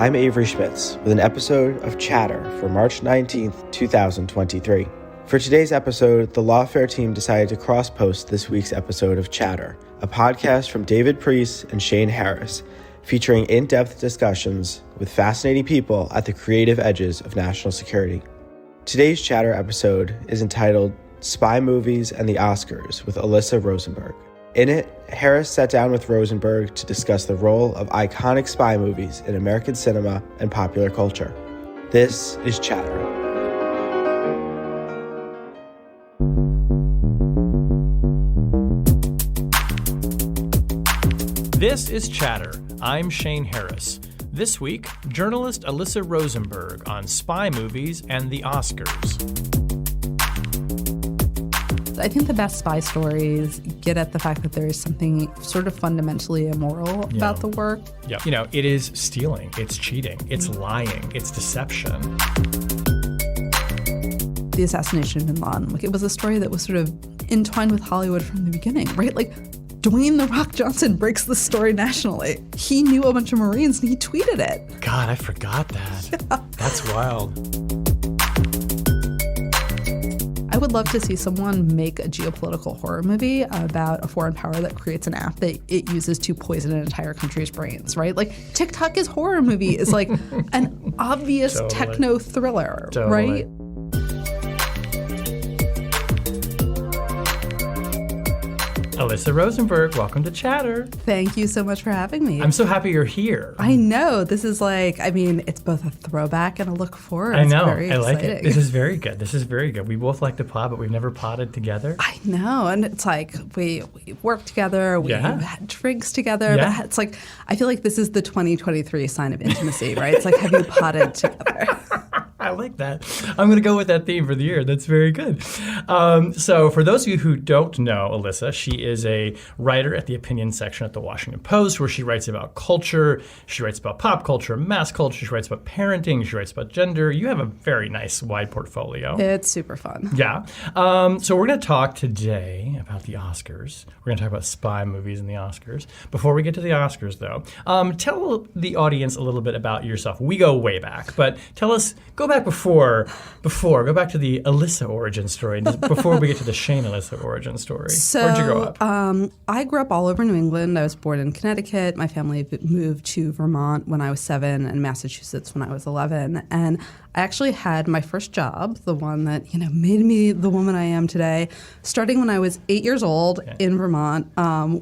I'm Avery Schmitz with an episode of Chatter for March 19th, 2023. For today's episode, the Lawfare team decided to cross-post this week's episode of Chatter, a podcast from David Priess and Shane Harris, featuring in-depth discussions with fascinating people at the creative edges of national security. Today's Chatter episode is entitled Spy Movies and the Oscars with Alyssa Rosenberg. In it, Harris sat down with Rosenberg to discuss the role of iconic spy movies in American cinema and popular culture. This is Chatter. This is Chatter. I'm Shane Harris. This week, journalist Alyssa Rosenberg on spy movies and the Oscars. I think the best spy stories get at the fact that there is something sort of fundamentally immoral about the work. Yeah. You know, it is stealing, it's cheating, it's lying, it's deception. The assassination of bin Laden, like, it was a story that was sort of entwined with Hollywood from the beginning, right? Like, Dwayne "The Rock" Johnson breaks the story nationally. He knew a bunch of Marines and he tweeted it. God, I forgot that. Yeah. That's wild. I would love to see someone make a geopolitical horror movie about a foreign power that creates an app that it uses to poison an entire country's brains, right? Like, TikTok is horror movie is like an obvious techno thriller, right? Alyssa Rosenberg, welcome to Chatter. Thank you so much for having me. I'm so happy you're here. I know. This is like, I mean, it's both a throwback and a look forward. I know. It's very exciting. Like it. This is very good. This is very good. We both like to pod, but we've never podded together. I know. And it's like, we work together. We had drinks together. Yeah. But it's like, I feel like this is the 2023 sign of intimacy, right? It's like, have you podded together? I like that. I'm going to go with that theme for the year. That's very good. So for those of you who don't know Alyssa, she is a writer at the opinion section at the Washington Post, where she writes about culture. She writes about pop culture, mass culture. She writes about parenting. She writes about gender. You have a very nice, wide portfolio. It's super fun. Yeah. So we're going to talk today about the Oscars. We're going to talk about spy movies and the Oscars. Before we get to the Oscars, though, tell the audience a little bit about yourself. We go way back, but tell us, go back before, go back to the Alyssa origin story, before we get to the Shane Alyssa origin story. So, where'd you grow up? I grew up all over New England. I was born in Connecticut. My family moved to Vermont when I was 7 and Massachusetts when I was 11. And I actually had my first job, the one that, made me the woman I am today, starting when I was 8 years old in Vermont,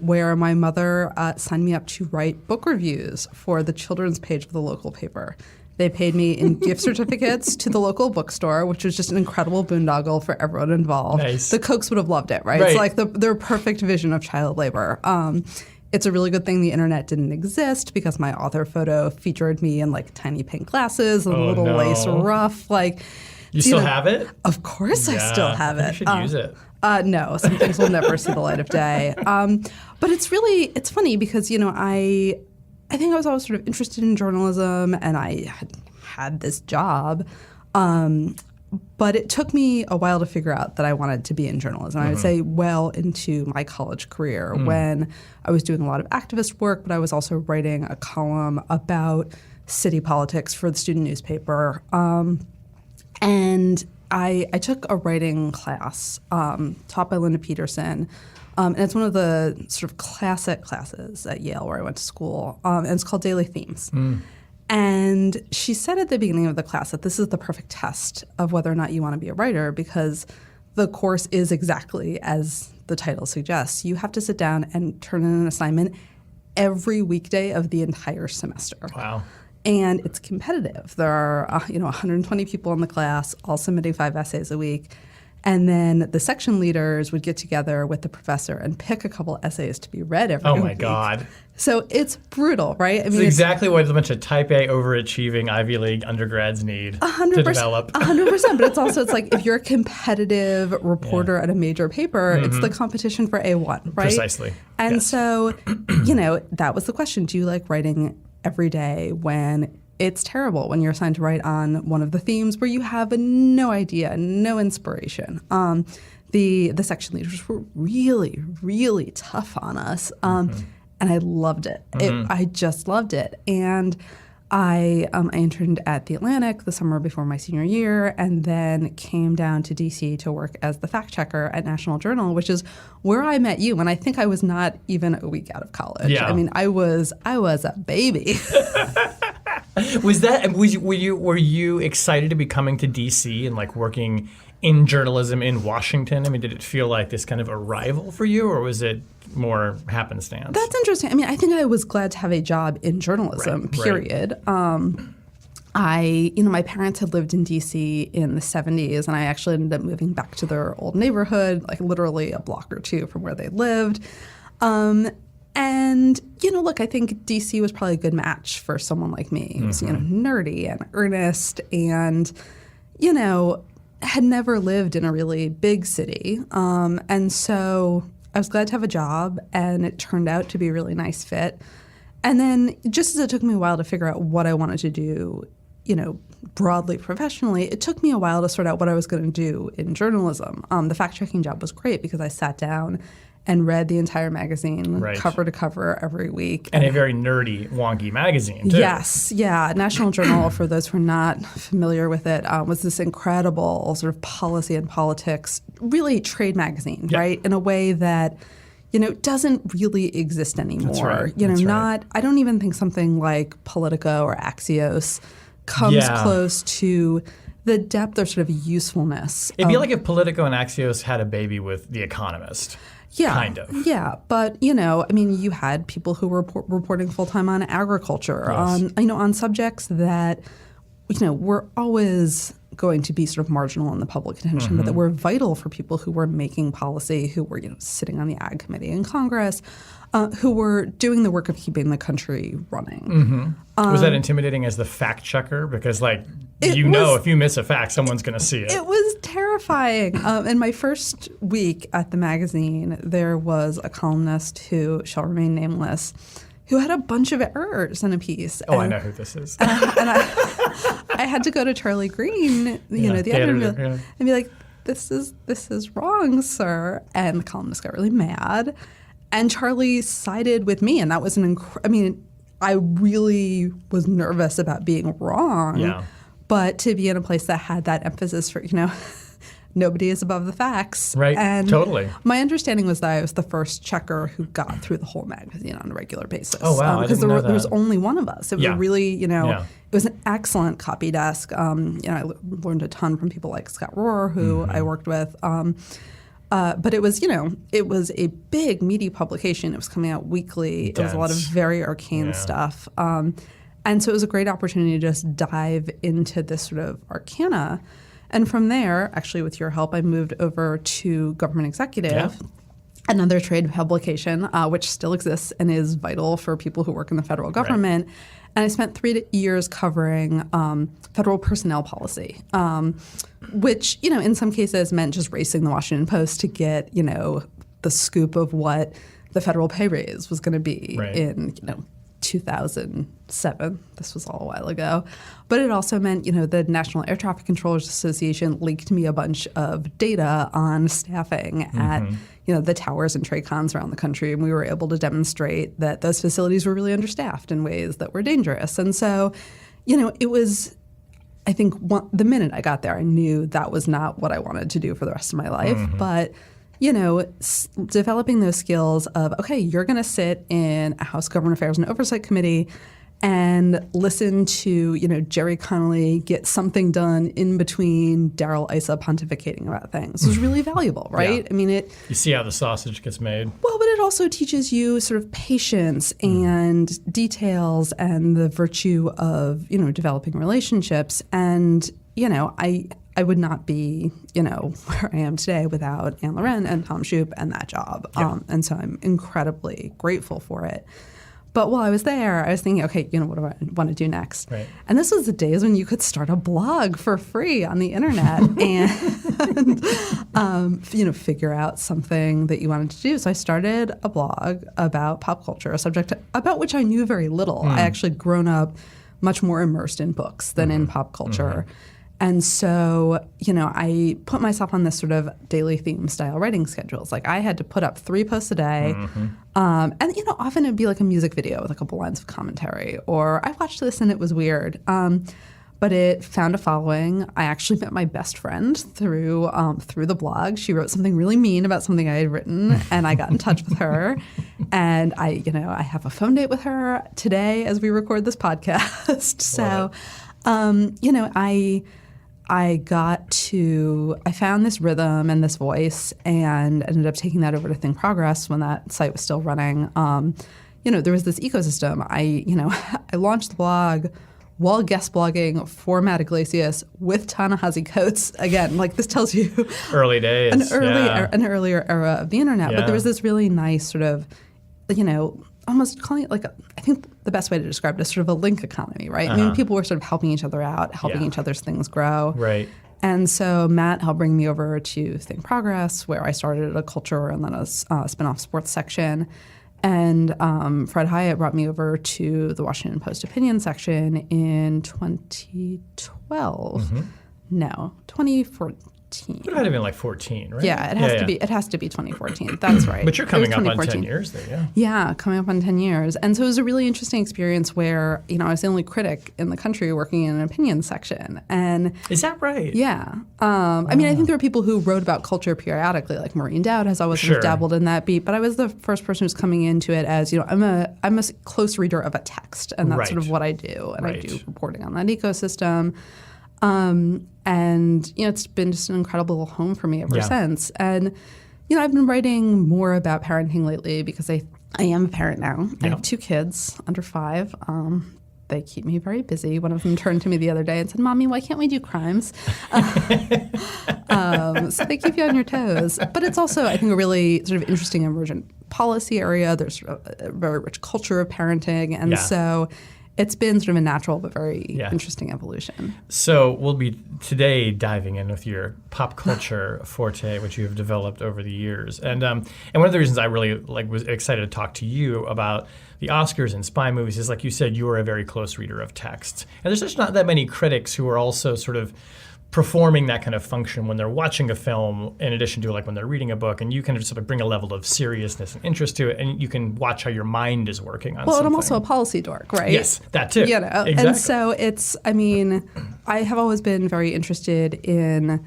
where my mother signed me up to write book reviews for the children's page of the local paper. They paid me in gift certificates to the local bookstore, which was just an incredible boondoggle for everyone involved. Nice. The Kochs would have loved it, right? It's like their perfect vision of child labor. It's a really good thing the internet didn't exist, because my author photo featured me in like tiny pink glasses and a little lace ruff. Like, you still have it? Of course, I still have it. You should use it. No, some things will never see the light of day. But it's funny because I think I was always sort of interested in journalism, and I had this job. But it took me a while to figure out that I wanted to be in journalism. I would say well into my college career when I was doing a lot of activist work, but I was also writing a column about city politics for the student newspaper. And I took a writing class taught by Linda Peterson. And it's one of the sort of classic classes at Yale where I went to school. And it's called Daily Themes. And she said at the beginning of the class that this is the perfect test of whether or not you want to be a writer, because the course is exactly as the title suggests. You have to sit down and turn in an assignment every weekday of the entire semester. Wow. And it's competitive. There are 120 people in the class, all submitting 5 essays a week. And then the section leaders would get together with the professor and pick a couple essays to be read every week. Oh, my God. So it's brutal, right? I mean, it's exactly what a bunch of type A overachieving Ivy League undergrads need to develop. 100%. But it's like if you're a competitive reporter at a major paper, it's the competition for A1, right? Precisely. And so, that was the question. Do you like writing every day when it's terrible, when you're assigned to write on one of the themes where you have no idea, no inspiration? The section leaders were really, really tough on us. And I loved it. I just loved it. And I interned at The Atlantic the summer before my senior year, and then came down to D.C. to work as the fact checker at National Journal, which is where I met you. And I think I was not even a week out of college. Yeah. I mean, I was a baby. Were you excited to be coming to DC and like working in journalism in Washington? I mean, did it feel like this kind of arrival for you, or was it more happenstance? That's interesting. I mean, I think I was glad to have a job in journalism, period. My parents had lived in D.C. in the 70s, and I actually ended up moving back to their old neighborhood, like literally a block or two from where they lived. And, look, I think D.C. was probably a good match for someone like me. It was, nerdy and earnest and, had never lived in a really big city. And so I was glad to have a job, and it turned out to be a really nice fit. And then just as it took me a while to figure out what I wanted to do, broadly professionally, it took me a while to sort out what I was going to do in journalism. The fact-checking job was great because I sat down and read the entire magazine cover to cover every week. And a very nerdy, wonky magazine, too. Yes, yeah. National Journal, for those who are not familiar with it, was this incredible sort of policy and politics, really trade magazine, right? In a way that, doesn't really exist anymore. That's right. I don't even think something like Politico or Axios comes close to the depth or sort of usefulness. It'd be like if Politico and Axios had a baby with The Economist. Yeah, kind of. Yeah, but you had people who were reporting full time on agriculture, on subjects that were always going to be sort of marginal in the public attention, but that were vital for people who were making policy, who were sitting on the Ag Committee in Congress, who were doing the work of keeping the country running. Was that intimidating as the fact checker? Because if you miss a fact, someone's going to see it. It was terrifying. In my first week at the magazine, there was a columnist who shall remain nameless, who had a bunch of errors in a piece. I know who this is. And I had to go to Charlie Green, the editor, and be like, this is wrong, sir. And the columnist got really mad. And Charlie sided with me, and that was I really was nervous about being wrong. Yeah. But to be in a place that had that emphasis for, nobody is above the facts. Right, and totally. My understanding was that I was the first checker who got through the whole magazine on a regular basis. Oh, wow, because there was only one of us. It was really, Yeah. It was an excellent copy desk. I learned a ton from people like Scott Rohr, who I worked with. But it was, it was a big, meaty publication. It was coming out weekly. It was a lot of very arcane stuff. And so it was a great opportunity to just dive into this sort of arcana. And from there, actually with your help, I moved over to Government Executive, another trade publication, which still exists and is vital for people who work in the federal government. Right. And I spent 3 years covering federal personnel policy, which, in some cases meant just racing the Washington Post to get, the scoop of what the federal pay raise was going to be in, 2007. This was all a while ago. But it also meant, the National Air Traffic Controllers Association leaked me a bunch of data on staffing at, the towers and TRACONs around the country. And we were able to demonstrate that those facilities were really understaffed in ways that were dangerous. And so, it was, I think the minute I got there, I knew that was not what I wanted to do for the rest of my life. But developing those skills of, okay, you're going to sit in a House Government Affairs and Oversight Committee and listen to, Jerry Connolly get something done in between Darrell Issa pontificating about things. It was really valuable, right? Yeah. You see how the sausage gets made. Well, but it also teaches you sort of patience and details and the virtue of, developing relationships. And, I would not be, where I am today without Anne Loren and Tom Shoup and that job. Yeah. And so I'm incredibly grateful for it. But while I was there, I was thinking, okay, what do I want to do next? Right. And this was the days when you could start a blog for free on the internet and, figure out something that you wanted to do. So I started a blog about pop culture, a subject about which I knew very little. I actually grown up much more immersed in books than in pop culture. And so, I put myself on this sort of daily theme style writing schedules. Like I had to put up 3 posts a day. And, often it'd be like a music video with a couple lines of commentary, or I watched this and it was weird. But it found a following. I actually met my best friend through the blog. She wrote something really mean about something I had written, and I got in touch with her. And I have a phone date with her today as we record this podcast. So, I found this rhythm and this voice, and ended up taking that over to Think Progress when that site was still running. There was this ecosystem. I launched the blog while guest blogging for Matt Iglesias with Ta-Nehisi Coates. Again, like this tells you early days, an earlier era of the internet. Yeah. But there was this really nice sort of, almost calling it like I think the best way to describe it is sort of a link economy, right? I mean, people were sort of helping each other out, helping each other's things grow. Right. And so Matt helped bring me over to Think Progress, where I started a culture and then a spin-off sports section. And Fred Hyatt brought me over to the Washington Post opinion section in 2012. No, 2014. It would have been like 14, right? Yeah, it has to be. It has to be 2014. That's right. But you're coming up on 10 years there, yeah. Yeah, coming up on 10 years. And so it was a really interesting experience where, I was the only critic in the country working in an opinion section. And is that right? Yeah. I mean, I think there were people who wrote about culture periodically, like Maureen Dowd has always sort of dabbled in that beat. But I was the first person who's coming into it as, I'm a close reader of a text, and that's sort of what I do. And I do reporting on that ecosystem. And, it's been just an incredible home for me ever since. And, I've been writing more about parenting lately because I am a parent now. I have 2 kids under 5. They keep me very busy. One of them turned to me the other day and said, "Mommy, why can't we do crimes?" So they keep you on your toes. But it's also, I think, a really sort of interesting emergent policy area. There's a very rich culture of parenting. And so it's been sort of a natural but very interesting evolution. So we'll be today diving in with your pop culture forte, which you have developed over the years. And one of the reasons I really was excited to talk to you about the Oscars and spy movies is, like you said, you are a very close reader of text. And there's just not that many critics who are also sort of performing that kind of function when they're watching a film, in addition to when they're reading a book, and you can sort of bring a level of seriousness and interest to it, and you can watch how your mind is working on something. Well, and I'm also a policy dork, right? Yes, that too. Exactly. And so it's, I have always been very interested in,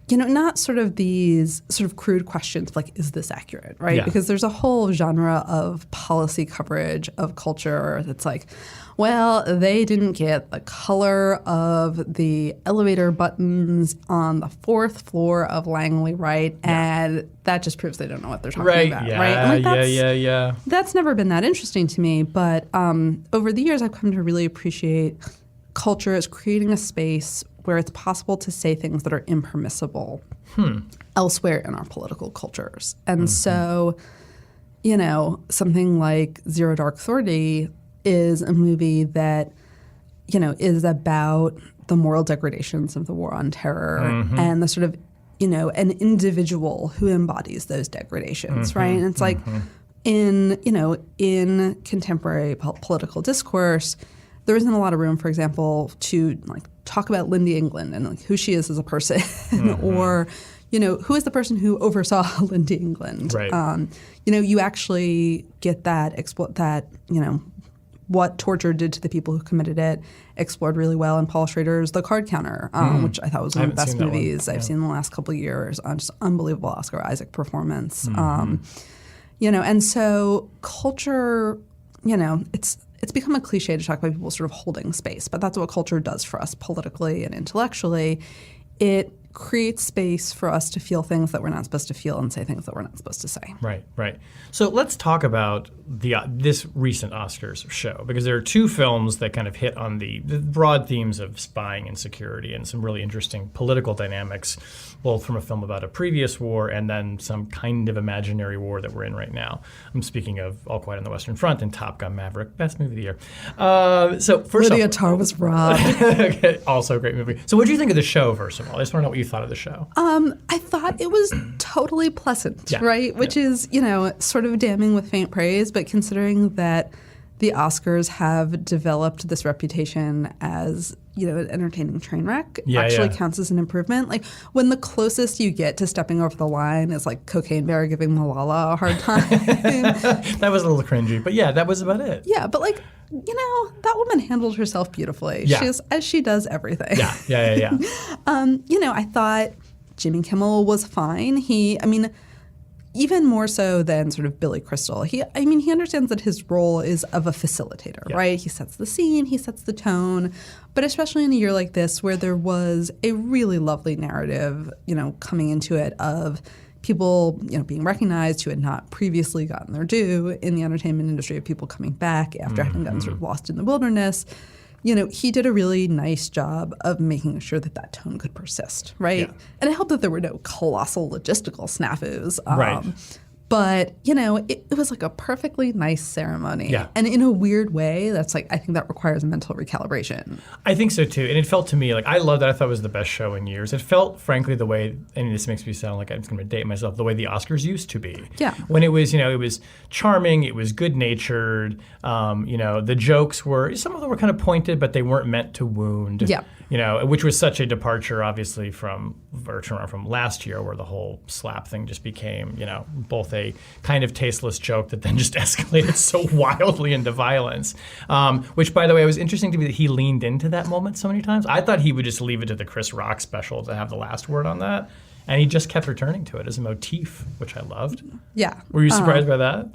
not sort of these sort of crude questions like, is this accurate, right? Yeah. Because there's a whole genre of policy coverage of culture that's like, well, they didn't get the color of the elevator buttons on the 4th floor of Langley right, and that just proves they don't know what they're talking about, right? And that's never been that interesting to me, but over the years I've come to really appreciate culture as creating a space where it's possible to say things that are impermissible elsewhere in our political cultures. And so, something like Zero Dark 30 is a movie that, is about the moral degradations of the war on terror and the sort of, an individual who embodies those degradations, right? And it's like in contemporary political discourse, there isn't a lot of room, for example, to talk about Lindy England and who she is as a person or, who is the person who oversaw Lindy England. Right. You actually get that, what torture did to the people who committed it, explored really well in Paul Schrader's The Card Counter, which I thought was one of the best movies I've seen in the last couple of years. Just unbelievable Oscar Isaac performance. And so culture, it's become a cliche to talk about people sort of holding space, but that's what culture does for us politically and intellectually. It creates space for us to feel things that we're not supposed to feel and say things that we're not supposed to say. Right. So let's talk about this recent Oscars show, because there are 2 films that kind of hit on the broad themes of spying and security and some really interesting political dynamics, both from a film about a previous war and then some kind of imaginary war that we're in right now. I'm speaking of All Quiet on the Western Front and Top Gun Maverick, best movie of the year. So first Lydia Tarr was robbed. Okay, also a great movie. So what did you think of the show, first of all? I just want to know what you thought of the show. I thought it was totally pleasant, right? Which is, sort of damning with faint praise, but considering that the Oscars have developed this reputation as, an entertaining train wreck actually counts as an improvement. Like, when the closest you get to stepping over the line is like Cocaine Bear giving Malala a hard time. That was a little cringy, but yeah, that was about it. Yeah, but like, that woman handled herself beautifully. Yeah. As she does everything. Yeah. I thought Jimmy Kimmel was fine. Even more so than sort of Billy Crystal. He understands that his role is of a facilitator, right? He sets the scene, he sets the tone. But especially in a year like this where there was a really lovely narrative, coming into it of people, being recognized who had not previously gotten their due in the entertainment industry, of people coming back after having gotten sort of lost in the wilderness. He did a really nice job of making sure that tone could persist, right? Yeah. And it helped that there were no colossal logistical snafus. Right. But, it was like a perfectly nice ceremony. Yeah. And in a weird way, that's like, I think that requires a mental recalibration. I think so too. And it felt to me like, I loved that. I thought it was the best show in years. It felt, frankly, the way, and this makes me sound like I'm just going to date myself, the way the Oscars used to be. Yeah. When it was, it was charming, it was good-natured, the jokes were, some of them were kind of pointed, but they weren't meant to wound. Yeah. Which was such a departure, obviously, from last year, where the whole slap thing just became, both a kind of tasteless joke that then just escalated so wildly into violence. Which, by the way, it was interesting to me that he leaned into that moment so many times. I thought he would just leave it to the Chris Rock special to have the last word on that. And he just kept returning to it as a motif, which I loved. Yeah. Were you surprised by that?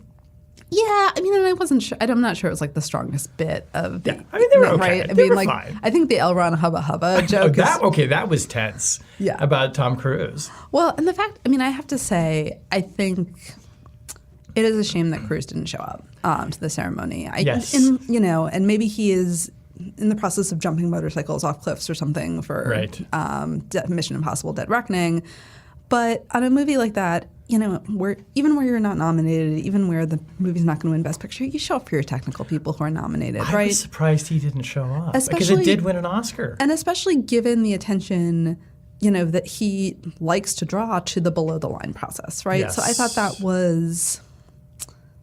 Yeah, and I wasn't sure. I'm not sure it was like the strongest bit of the. Yeah. They were okay. Right? They were fine. I think the L. Ron Hubba Hubba joke. That was tense. Yeah. About Tom Cruise. Well, and the fact, I have to say, I think it is a shame that Cruise didn't show up to the ceremony. Yes. And maybe he is in the process of jumping motorcycles off cliffs or something for Mission Impossible: Dead Reckoning. But on a movie like that, where you're not nominated, even where the movie's not going to win Best Picture, you show up for your technical people who are nominated, right? I was surprised he didn't show up because it did win an Oscar. And especially given the attention, that he likes to draw to the below-the-line process, right? Yes. So I thought that was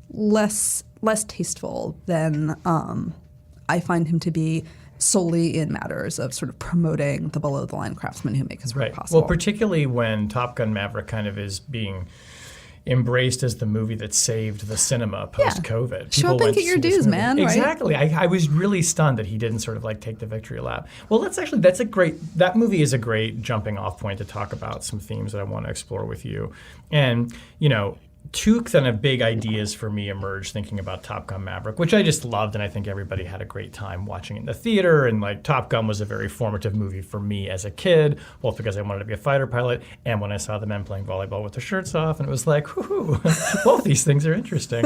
less tasteful than I find him to be solely in matters of sort of promoting the below-the-line craftsmen who make his work possible. Well, particularly when Top Gun Maverick kind of is being embraced as the movie that saved the cinema post-COVID. Yeah. Show up and get your dues, man. Exactly. Right? I was really stunned that he didn't sort of like take the victory lap. Well, that movie is a great jumping off point to talk about some themes that I want to explore with you. And, two kind of big ideas for me emerged thinking about Top Gun Maverick, which I just loved, and I think everybody had a great time watching it in the theater. And like Top Gun was a very formative movie for me as a kid, both because I wanted to be a fighter pilot and when I saw the men playing volleyball with their shirts off, and it was like, whoo, both these things are interesting.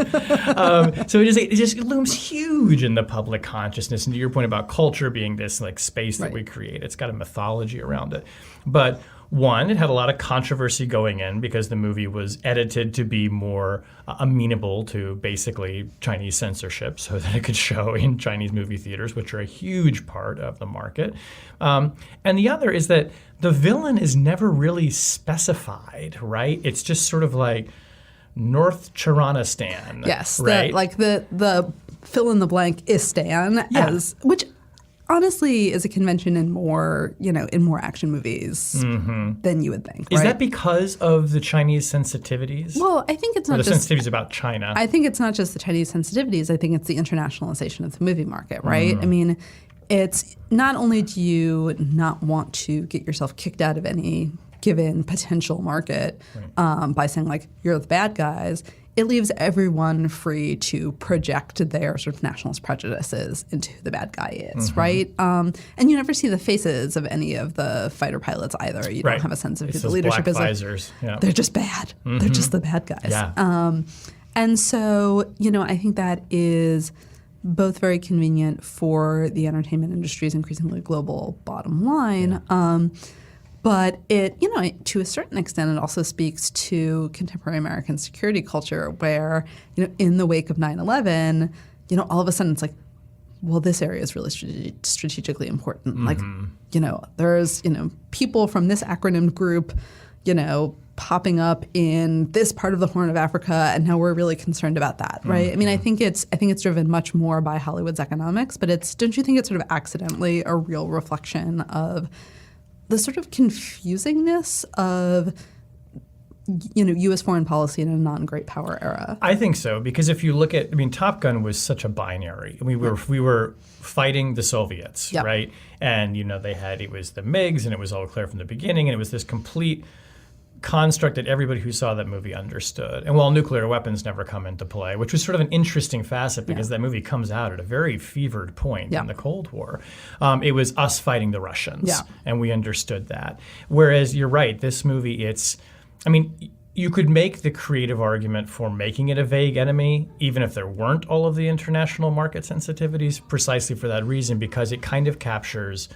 So it just looms huge in the public consciousness. And to your point about culture being this like space that we create, it's got a mythology around it. But one, it had a lot of controversy going in because the movie was edited to be more amenable to basically Chinese censorship so that it could show in Chinese movie theaters, which are a huge part of the market. And the other is that the villain is never really specified, right? It's just sort of like North Chiranistan. Yes, right? the fill in the blank Istan, which honestly is a convention in more action movies than you would think. Is that because of the Chinese sensitivities? Well, I think it's not just the sensitivities about China. I think it's not just the Chinese sensitivities. I think it's the internationalization of the movie market, right? It's not only do you not want to get yourself kicked out of any given potential market by saying like you're the bad guys. It leaves everyone free to project their sort of nationalist prejudices into who the bad guy is, right? And you never see the faces of any of the fighter pilots either. You don't have a sense of who the leadership is. Visors. Yeah. They're just bad. They're just the bad guys. Yeah. And so, I think that is both very convenient for the entertainment industry's increasingly global bottom line. But it, to a certain extent, it also speaks to contemporary American security culture where, in the wake of 9/11, all of a sudden it's like, well, this area is really strategically important. Like, there's, people from this acronym group, popping up in this part of the Horn of Africa, and now we're really concerned about that, right? Mm-hmm. I mean, I think it's driven much more by Hollywood's economics, but don't you think it's sort of accidentally a real reflection of the sort of confusingness of U.S. foreign policy in a non-great power era? I think so, because if you look at, Top Gun was such a binary. We were fighting the Soviets, Yep. right? And it was the MiGs, and it was all clear from the beginning, and it was this complete construct that everybody who saw that movie understood. And while nuclear weapons never come into play, which was sort of an interesting facet because that movie comes out at a very fevered point in the Cold War, it was us fighting the Russians, and we understood that. Whereas you're right, this movie, you could make the creative argument for making it a vague enemy, even if there weren't all of the international market sensitivities, precisely for that reason, because it kind of captures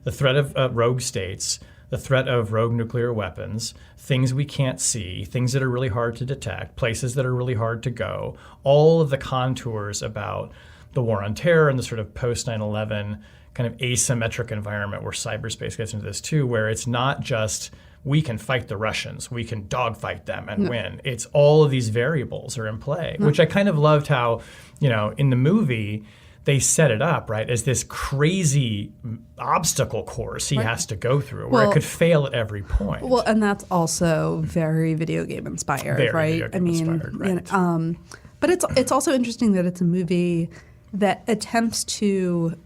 the threat of rogue states, the threat of rogue nuclear weapons, things we can't see, things that are really hard to detect, places that are really hard to go, all of the contours about the war on terror and the sort of post 9/11 kind of asymmetric environment where cyberspace gets into this too, where it's not just we can fight the Russians, we can dogfight them and win. It's all of these variables are in play, which I kind of loved how, in the movie, they set it up, right, as this crazy obstacle course he has to go through where it could fail at every point. Well, and that's also very video game inspired, right? Inspired, right. But it's also interesting that it's a movie that attempts to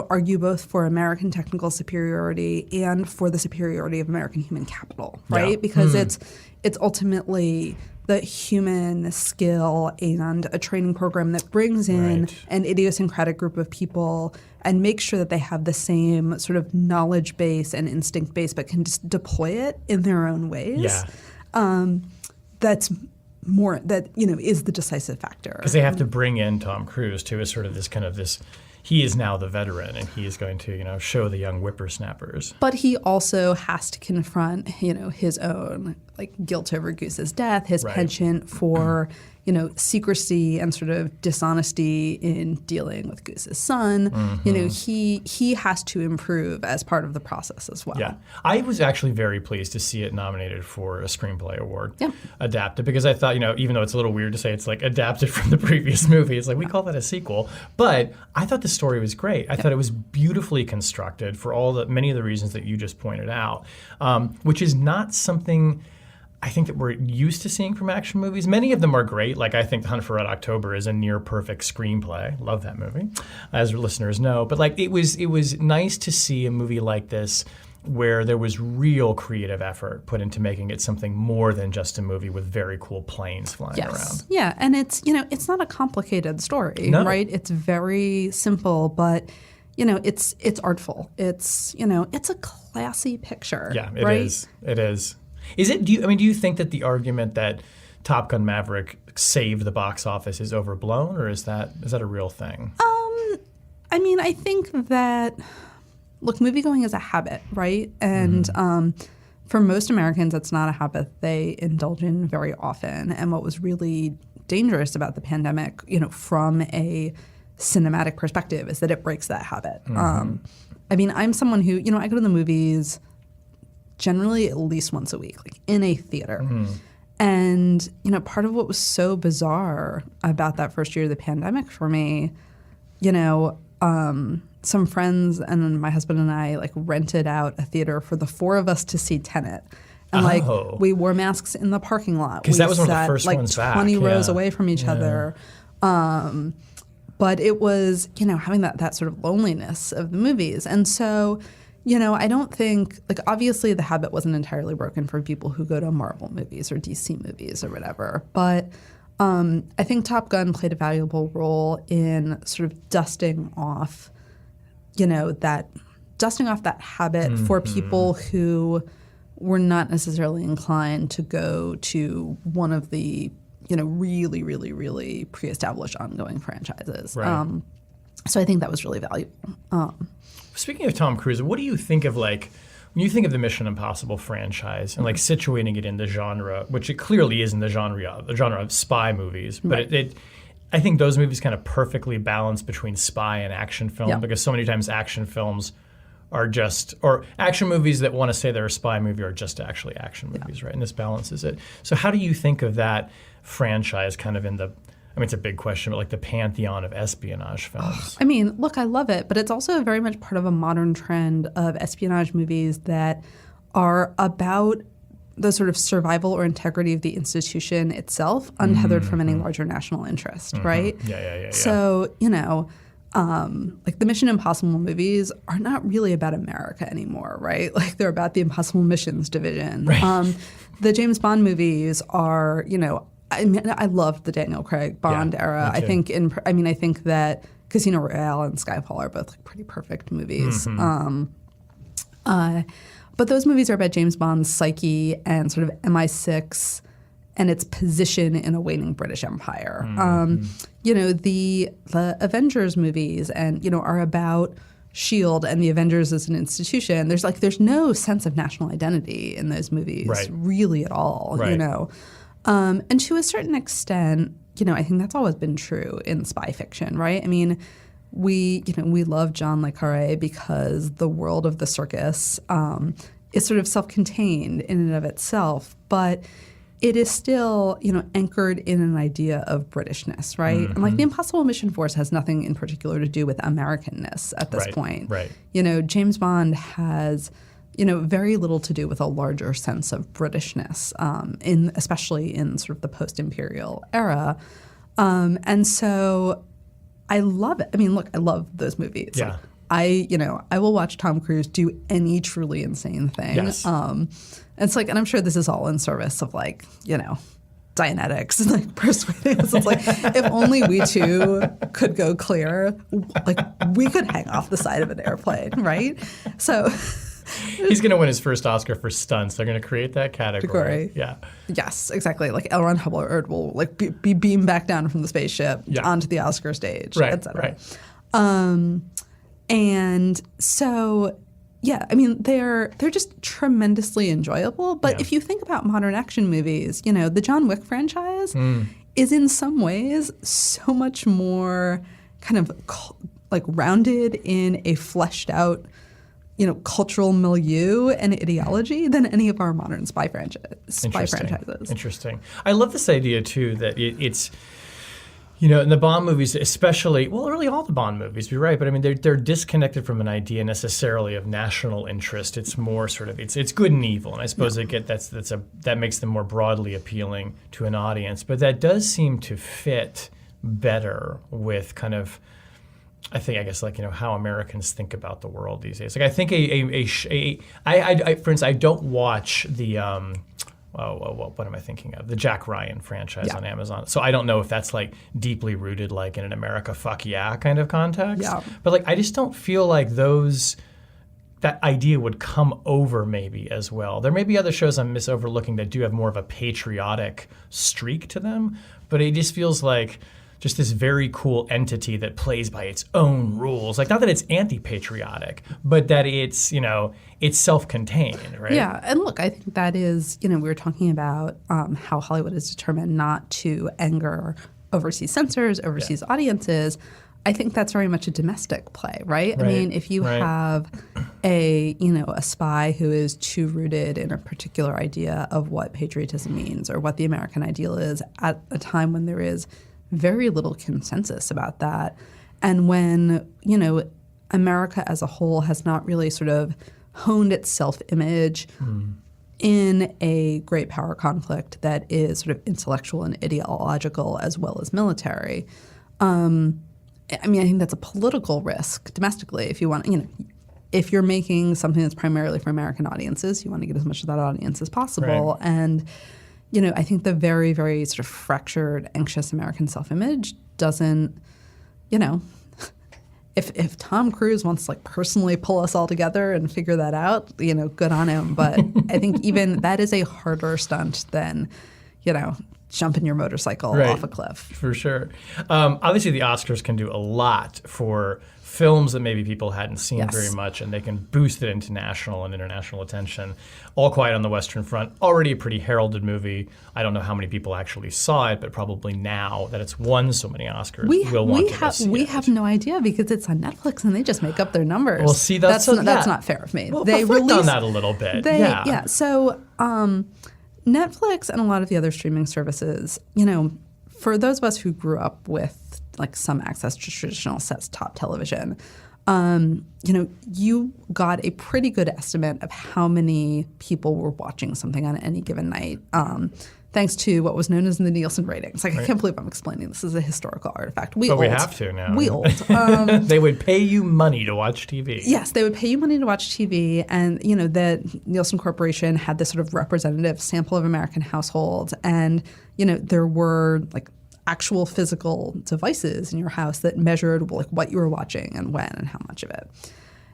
argue both for American technical superiority and for the superiority of American human capital, right? Yeah. Because it's ultimately the human skill and a training program that brings in an idiosyncratic group of people and makes sure that they have the same sort of knowledge base and instinct base, but can just deploy it in their own ways. Yeah. That's more is the decisive factor. Because they have to bring in Tom Cruise too as sort of this. He is now the veteran, and he is going to, show the young whippersnappers. But he also has to confront, his own guilt over Goose's death, his penchant for, secrecy and sort of dishonesty in dealing with Goose's son. Mm-hmm. He has to improve as part of the process as well. Yeah, I was actually very pleased to see it nominated for a screenplay award, adapted, because I thought, even though it's a little weird to say it's adapted from the previous movie, it's we call that a sequel. But I thought the story was great. I thought it was beautifully constructed for many of the reasons that you just pointed out, which is not something I think that we're used to seeing from action movies. Many of them are great. I think The Hunt for Red October is a near perfect screenplay. Love that movie, as listeners know. But it was nice to see a movie like this where there was real creative effort put into making it something more than just a movie with very cool planes flying around. Yeah, and it's it's not a complicated story, right? It's very simple, but it's artful. It's it's a classy picture. Yeah, it right? is. It is. Is it? Do you think that the argument that Top Gun Maverick saved the box office is overblown, or is that a real thing? I think that moviegoing is a habit, right? And for most Americans, it's not a habit they indulge in very often. And what was really dangerous about the pandemic, from a cinematic perspective, is that it breaks that habit. I'm someone who, I go to the movies generally at least once a week, in a theater. And, part of what was so bizarre about that first year of the pandemic for me, some friends and then my husband and I rented out a theater for the four of us to see Tenet. And we wore masks in the parking lot. Because that was one of the first ones 20 back. rows away from each other. But it was, having that sort of loneliness of the movies. And so, I don't think, obviously the habit wasn't entirely broken for people who go to Marvel movies or DC movies or whatever. But I think Top Gun played a valuable role in sort of dusting off that habit for people who were not necessarily inclined to go to one of the, really, really, really pre-established ongoing franchises. Right. So I think that was really valuable. Speaking of Tom Cruise, what do you think of when you think of the Mission Impossible franchise and situating it in the genre, which it clearly is in the genre of spy movies, but I think those movies kind of perfectly balance between spy and action film because so many times action films are just, or action movies that want to say they're a spy movie are just actually action movies, right? And this balances it. So how do you think of that franchise kind of in the, I mean, it's a big question, but like the pantheon of espionage films? I mean, look, I love it, but it's also very much part of a modern trend of espionage movies that are about the sort of survival or integrity of the institution itself, untethered from any larger national interest, right? Yeah. So, like the Mission Impossible movies are not really about America anymore, right? Like they're about the Impossible Missions Division. Right. The James Bond movies are, I mean, I loved the Daniel Craig Bond era. I think that Casino Royale and Skyfall are both like pretty perfect movies. But those movies are about James Bond's psyche and sort of MI6 and its position in a waning British Empire. The Avengers movies and are about S.H.I.E.L.D. and the Avengers as an institution. There's no sense of national identity in those movies really at all. Right. And to a certain extent, I think that's always been true in spy fiction, right? I mean, we love John le Carre because the world of the circus is sort of self-contained in and of itself, but it is still, anchored in an idea of Britishness, right? And like the Impossible Mission Force has nothing in particular to do with Americanness at this point. Right. James Bond has, very little to do with a larger sense of Britishness, especially in sort of the post-imperial era. And so I love it. I mean, look, I love those movies. Yeah. Like, I will watch Tom Cruise do any truly insane thing. Yes. It's like, and I'm sure this is all in service of like, Dianetics and like persuading us. It's like, if only we two could go clear, like we could hang off the side of an airplane, right? So he's going to win his first Oscar for stunts. They're going to create that category. Yeah. Yes, exactly. Like L. Ron Hubbard will like be beamed back down from the spaceship onto the Oscar stage, et cetera. Right. And so, yeah, I mean, they're just tremendously enjoyable. But if you think about modern action movies, the John Wick franchise is in some ways so much more kind of like rounded in a fleshed out, cultural milieu and ideology than any of our modern spy franchises. Interesting. I love this idea too that it's. In the Bond movies, especially, well, really all the Bond movies, you're right, but I mean, they're disconnected from an idea necessarily of national interest. It's more sort of, it's good and evil, and I suppose that makes them more broadly appealing to an audience. But that does seem to fit better with kind of, I guess, how Americans think about the world these days. Like, I think for instance, I don't watch the. What am I thinking of? The Jack Ryan franchise on Amazon. So I don't know if that's like deeply rooted like in an America fuck yeah kind of context. Yeah. But like I just don't feel like that idea would come over maybe as well. There may be other shows I'm overlooking that do have more of a patriotic streak to them, but it just feels like just this very cool entity that plays by its own rules. Like, not that it's anti-patriotic, but that it's, it's self-contained, right? Yeah, and look, I think that is, we were talking about how Hollywood is determined not to anger overseas censors, overseas audiences. I think that's very much a domestic play, right? I mean, if you have a spy who is too rooted in a particular idea of what patriotism means or what the American ideal is at a time when there is very little consensus about that. And when, America as a whole has not really sort of honed its self-image in a great power conflict that is sort of intellectual and ideological as well as military. I think that's a political risk domestically. If you want, if you're making something that's primarily for American audiences, you want to get as much of that audience as possible. Right. And I think the very, very sort of fractured, anxious American self-image doesn't, if Tom Cruise wants to like personally pull us all together and figure that out, good on him. But I think even that is a harder stunt than, jumping your motorcycle off a cliff. For sure. Obviously, the Oscars can do a lot for films that maybe people hadn't seen very much, and they can boost it into national and international attention. All Quiet on the Western Front, already a pretty heralded movie. I don't know how many people actually saw it, but probably now that it's won so many Oscars, we'll want to see it. We have no idea because it's on Netflix and they just make up their numbers. Well, see, that's not fair of me. Well, they reflect on that a little bit. So Netflix and a lot of the other streaming services, for those of us who grew up with like some access to traditional set-top television, you got a pretty good estimate of how many people were watching something on any given night, thanks to what was known as the Nielsen ratings. I can't believe I'm explaining this as a historical artifact. We have to now. We old. They would pay you money to watch TV. Yes, they would pay you money to watch TV, and the Nielsen Corporation had this sort of representative sample of American households, and there were like actual physical devices in your house that measured like what you were watching and when and how much of it.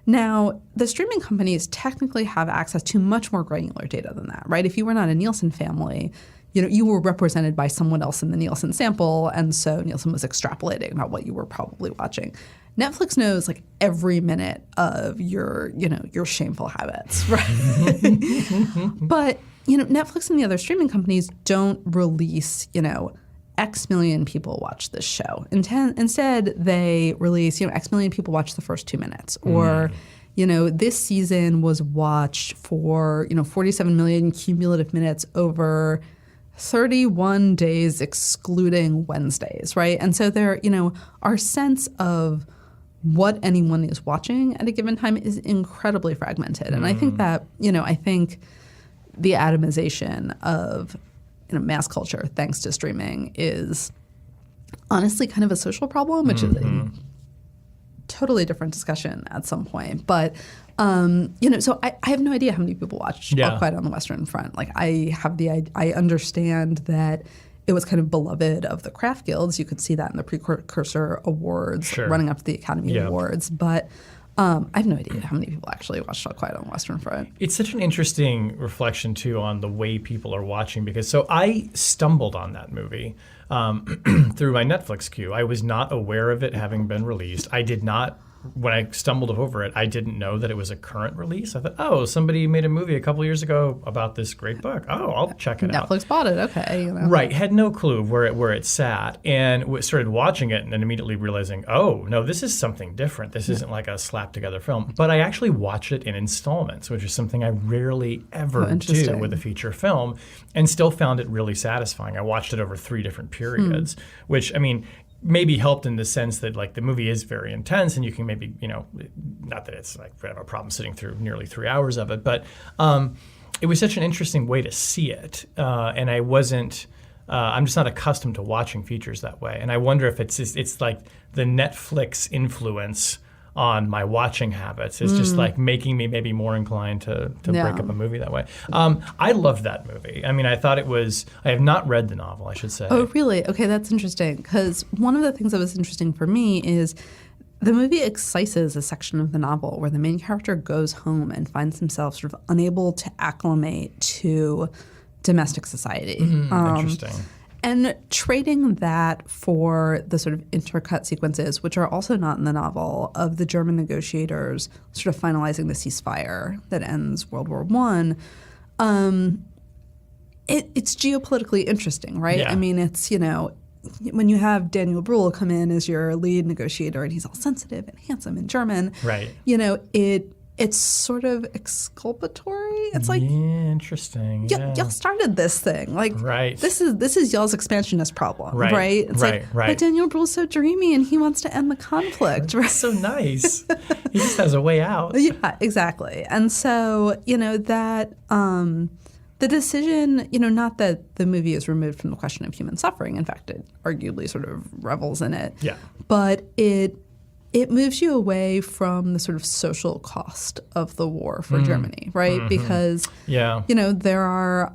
Now, the streaming companies technically have access to much more granular data than that, right? If you were not a Nielsen family, you were represented by someone else in the Nielsen sample, and so Nielsen was extrapolating about what you were probably watching. Netflix knows like every minute of your shameful habits, right? But Netflix and the other streaming companies don't release X million people watch this show. Instead, they release, X million people watch the first 2 minutes. Or, this season was watched for, 47 million cumulative minutes over 31 days excluding Wednesdays, right? And so there, our sense of what anyone is watching at a given time is incredibly fragmented. And I think that, I think the atomization of mass culture, thanks to streaming, is honestly kind of a social problem, which is a totally different discussion at some point. But, so I have no idea how many people watched All Quiet on the Western Front. Like I understand that it was kind of beloved of the craft guilds. You could see that in the precursor awards running up to the Academy Awards. But I have no idea how many people actually watched All Quiet on the Western Front. It's such an interesting reflection, too, on the way people are watching. Because so I stumbled on that movie through my Netflix queue. I was not aware of it having been released. I did not, when I stumbled over it, I didn't know that it was a current release. I thought, somebody made a movie a couple years ago about this great book. I'll check it out. Netflix bought it, okay. Right, had no clue where it sat, and started watching it and then immediately realizing, oh, no, this is something different. This isn't like a slap-together film. But I actually watched it in installments, which is something I rarely ever do with a feature film, and still found it really satisfying. I watched it over 3 different periods, which, maybe helped in the sense that like the movie is very intense and you can maybe, not that it's like I have a problem sitting through nearly 3 hours of it, but it was such an interesting way to see it. And I wasn't, I'm just not accustomed to watching features that way. And I wonder if it's like the Netflix influence on my watching habits. It's just like making me maybe more inclined to break up a movie that way. I loved that movie. I thought it was, I have not read the novel, I should say. Oh, really? Okay, that's interesting. Because one of the things that was interesting for me is the movie excises a section of the novel where the main character goes home and finds himself sort of unable to acclimate to domestic society. Interesting. And trading that for the sort of intercut sequences, which are also not in the novel, of the German negotiators sort of finalizing the ceasefire that ends World War I, it's geopolitically interesting, right? Yeah. It's, when you have Daniel Bruhl come in as your lead negotiator and he's all sensitive and handsome and German, right? It's sort of exculpatory. It's like interesting. Y'all started this thing. Like right. This is y'all's expansionist problem, right? It's right. But Daniel Bruhl's so dreamy and he wants to end the conflict. Right? So nice. He just has a way out. Yeah, exactly. And so that the decision, not that the movie is removed from the question of human suffering. In fact, it arguably sort of revels in it. Yeah. But it moves you away from the sort of social cost of the war for Germany, right? Because, there are,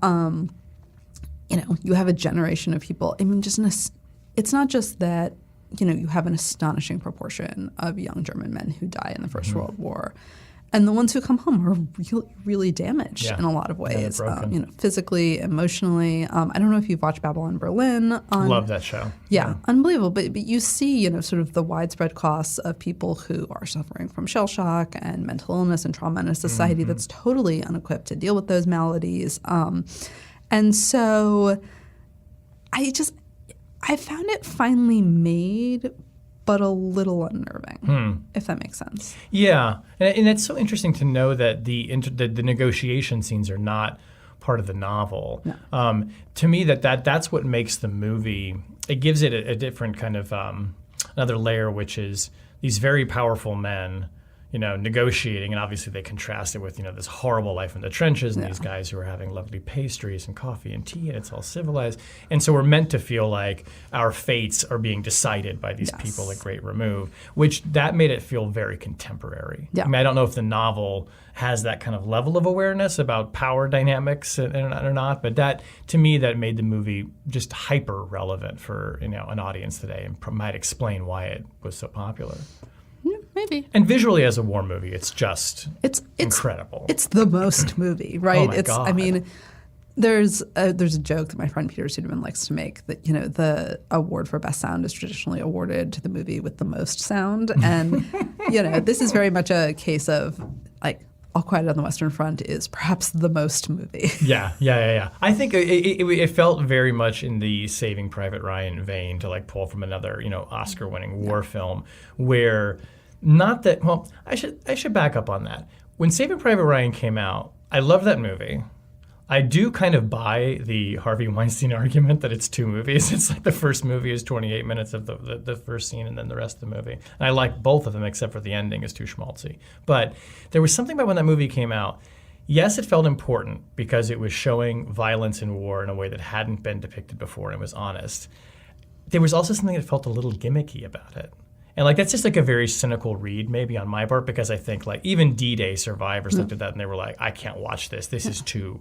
you have a generation of people. It's not just that, you have an astonishing proportion of young German men who die in the First World War. And the ones who come home are really, really damaged in a lot of Yeah, ways, they're broken. physically, emotionally. I don't know if you've watched Babylon Berlin. Love that show. Yeah, unbelievable. But you see, sort of the widespread costs of people who are suffering from shell shock and mental illness and trauma in a society that's totally unequipped to deal with those maladies. And so I found it finely made, but a little unnerving, if that makes sense. Yeah, and it's so interesting to know that the negotiation scenes are not part of the novel. No. To me, that's what makes the movie. It gives it a different kind of another layer, which is these very powerful men, negotiating, and obviously they contrast it with this horrible life in the trenches and these guys who are having lovely pastries and coffee and tea, and it's all civilized. And so we're meant to feel like our fates are being decided by these people at great remove, which that made it feel very contemporary. Yeah. I mean, I don't know if the novel has that kind of level of awareness about power dynamics or not, but that, to me, that made the movie just hyper relevant for an audience today, and might explain why it was so popular. Maybe. And visually, as a war movie, it's incredible. It's the most movie, right? Oh my God. I mean, there's a joke that my friend Peter Suderman likes to make that the award for best sound is traditionally awarded to the movie with the most sound, and this is very much a case of like All Quiet on the Western Front is perhaps the most movie. Yeah. I think it felt very much in the Saving Private Ryan vein to like pull from another Oscar-winning war film where. Not that, well, I should back up on that. When Saving Private Ryan came out, I loved that movie. I do kind of buy the Harvey Weinstein argument that it's two movies. It's like the first movie is 28 minutes of the first scene and then the rest of the movie. And I like both of them except for the ending is too schmaltzy. But there was something about when that movie came out. Yes, it felt important because it was showing violence in war in a way that hadn't been depicted before and it was honest. There was also something that felt a little gimmicky about it. And like that's just like a very cynical read maybe on my part because I think like even D-Day survivors looked at that and they were like, I can't watch this. This is too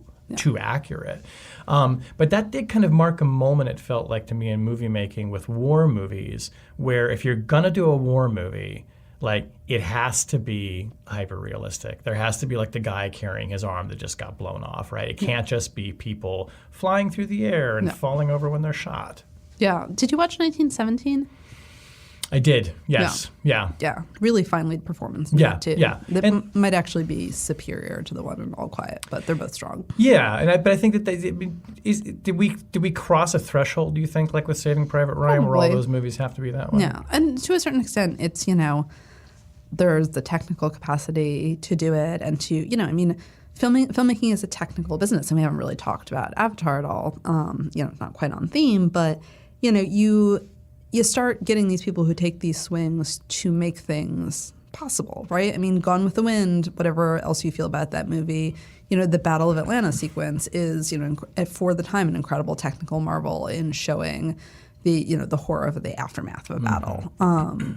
accurate. But that did kind of mark a moment, it felt like to me in movie making with war movies where if you're going to do a war movie, like it has to be hyper realistic. There has to be like the guy carrying his arm that just got blown off, right? It can't just be people flying through the air and falling over when they're shot. Yeah. Did you watch 1917? I did, yes. Yeah. Really fine lead performance in that too. Yeah. That might actually be superior to the one in All Quiet, but they're both strong. Yeah, but I think that did we cross a threshold, do you think, like with Saving Private Ryan, Probably. where all those movies have to be that way? Yeah, and to a certain extent, it's, there's the technical capacity to do it and to, filmmaking is a technical business, and we haven't really talked about Avatar at all, not quite on theme, but, you start getting these people who take these swings to make things possible, right? I mean, Gone with the Wind, whatever else you feel about that movie, the Battle of Atlanta sequence is, for the time, an incredible technical marvel in showing the horror of the aftermath of a battle.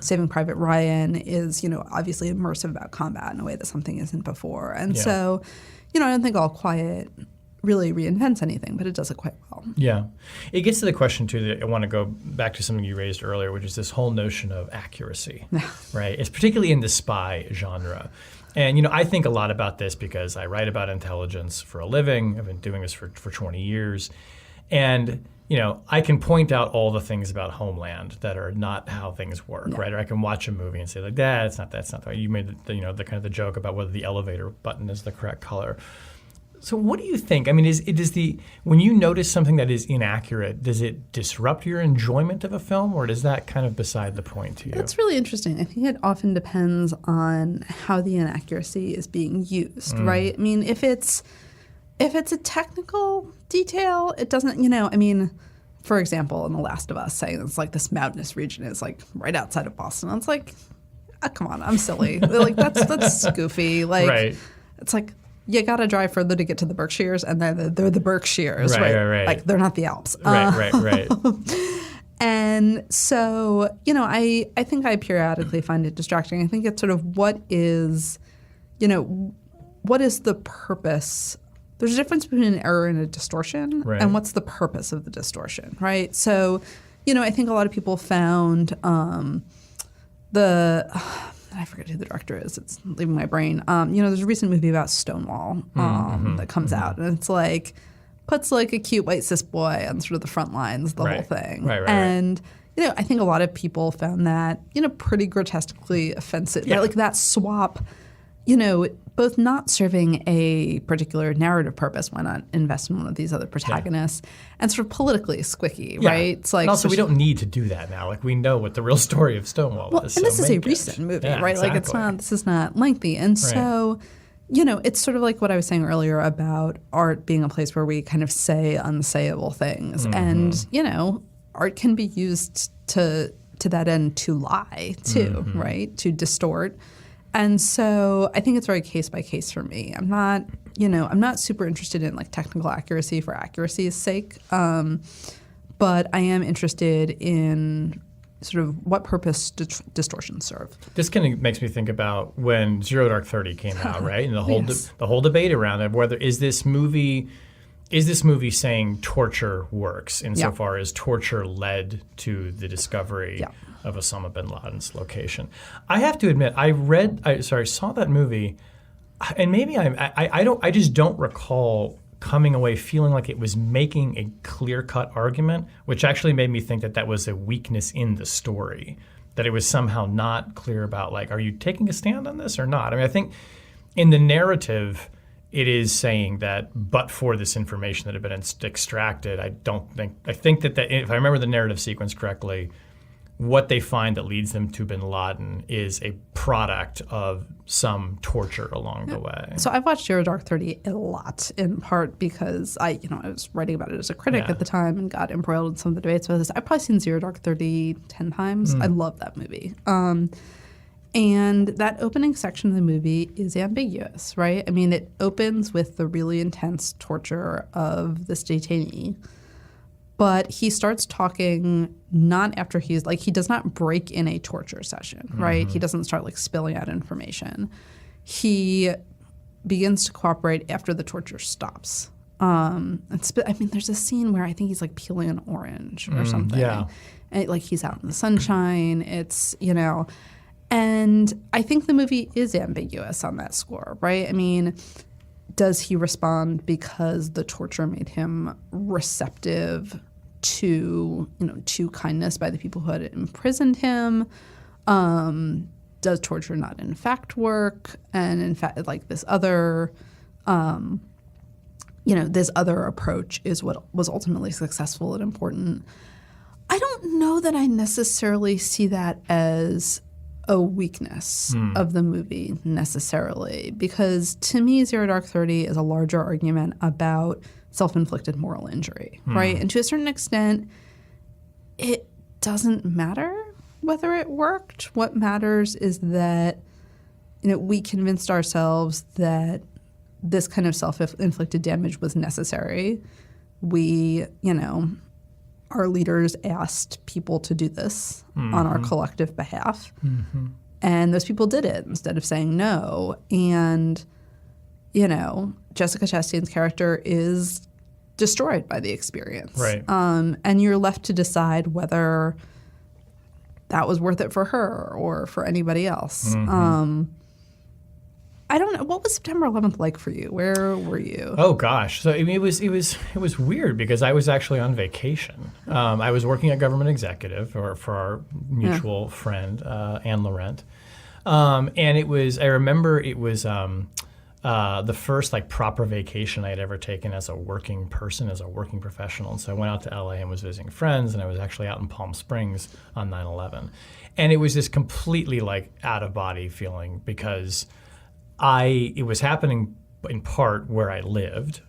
Saving Private Ryan is, obviously immersive about combat in a way that something isn't before. And so, I don't think All Quiet really reinvents anything, but it does it quite well. Yeah. It gets to the question, too, that I want to go back to something you raised earlier, which is this whole notion of accuracy, right? It's particularly in the spy genre. And, I think a lot about this because I write about intelligence for a living. I've been doing this for 20 years. And, I can point out all the things about Homeland that are not how things work, right? Or I can watch a movie and say, like, that's not the way. You made the kind of the joke about whether the elevator button is the correct color. So what do you think? I mean, when you notice something that is inaccurate, does it disrupt your enjoyment of a film, or is that kind of beside the point to you? That's really interesting. I think it often depends on how the inaccuracy is being used, right? I mean, if it's a technical detail, it doesn't, for example, in The Last of Us, saying it's like this mountainous region is like right outside of Boston. It's like, come on, I'm silly. Like that's goofy. Like, right. It's like, you got to drive further to get to the Berkshires, and they're the Berkshires, right? Like, they're not the Alps. Right. And so, I think I periodically find it distracting. I think it's sort of what is the purpose? There's a difference between an error and a distortion, and what's the purpose of the distortion, right? So, I think a lot of people found I forget who the director is. It's leaving my brain. There's a recent movie about Stonewall that comes out, and it's like puts like a cute white cis boy on sort of the front lines, the whole thing. Right. And I think a lot of people found that pretty grotesquely offensive. Yeah. Like that swap, both not serving a particular narrative purpose. Why not invest in one of these other protagonists? And sort of politically squicky, right? It's like, and also, we don't need to do that now. Like, we know what the real story of Stonewall is. And this is a make it. recent movie, Yeah, right? Exactly. Like, this is not lengthy. And so, it's sort of like what I was saying earlier about art being a place where we kind of say unsayable things. And, art can be used to that end to lie too, right? To distort. And so I think it's very case by case for me. I'm not super interested in like technical accuracy for accuracy's sake, but I am interested in sort of what purpose distortions serve. This kind of makes me think about when Zero Dark 30 came out, right? And the whole debate around it, whether is this movie saying torture works insofar as torture led to the discovery of Osama bin Laden's location. I have to admit, I saw that movie, and maybe I just don't recall coming away feeling like it was making a clear-cut argument, which actually made me think that was a weakness in the story, that it was somehow not clear about, like, are you taking a stand on this or not? I mean, I think in the narrative, it is saying that, but for this information that had been extracted, I think that if I remember the narrative sequence correctly, what they find that leads them to bin Laden is a product of some torture along the way. So I've watched Zero Dark 30 a lot, in part because I was writing about it as a critic at the time and got embroiled in some of the debates with this. I've probably seen Zero Dark 30 10 times. I love that movie. And that opening section of the movie is ambiguous, right? I mean, it opens with the really intense torture of this detainee. But he starts talking not after he does not break in a torture session, right? He doesn't start like spilling out information. He begins to cooperate after the torture stops. There's a scene where I think he's like peeling an orange or something. Yeah. And like he's out in the sunshine. It's, and I think the movie is ambiguous on that score, right? I mean, does he respond because the torture made him receptive to kindness by the people who had imprisoned him? Does torture not in fact work? And in fact, like this other, this other approach is what was ultimately successful and important. I don't know that I necessarily see that as a weakness of the movie necessarily, because to me, Zero Dark 30 is a larger argument about self-inflicted moral injury, right? And to a certain extent, it doesn't matter whether it worked. What matters is that we convinced ourselves that this kind of self-inflicted damage was necessary. We, our leaders asked people to do this on our collective behalf. And those people did it instead of saying no. And, Jessica Chastain's character is destroyed by the experience. Right. And you're left to decide whether that was worth it for her or for anybody else. I don't know. What was September 11th like for you? Where were you? Oh gosh, so I mean, it was weird because I was actually on vacation. I was working at Government Executive for our mutual friend Anne Laurent, and I remember it was the first like proper vacation I had ever taken as a working person, as a working professional. And so I went out to LA and was visiting friends, and I was actually out in Palm Springs on 9/11, and it was this completely like out of body feeling because it was happening in part where I lived,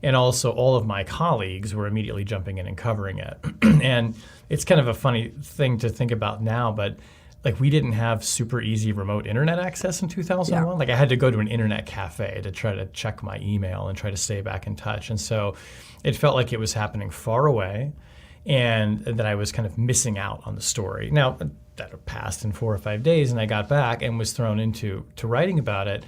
and also all of my colleagues were immediately jumping in and covering it. And it's kind of a funny thing to think about now, but like we didn't have super easy remote internet access in 2001. Yeah. Like I had to go to an internet cafe to try to check my email and try to stay back in touch. And so it felt like it was happening far away and that I was kind of missing out on the story. Now, that passed in 4 or 5 days, and I got back and was thrown into writing about it.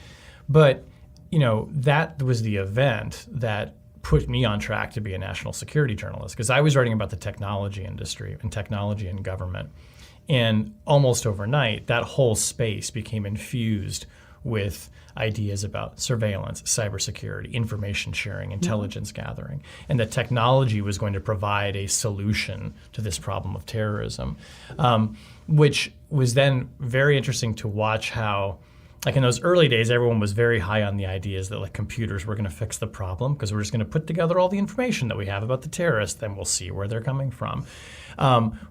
But, that was the event that put me on track to be a national security journalist, because I was writing about the technology industry and technology and government. And almost overnight, that whole space became infused with ideas about surveillance, cybersecurity, information sharing, intelligence gathering, and that technology was going to provide a solution to this problem of terrorism, which was then very interesting to watch how, like in those early days, everyone was very high on the ideas that like computers were going to fix the problem because we're just going to put together all the information that we have about the terrorists, then we'll see where they're coming from.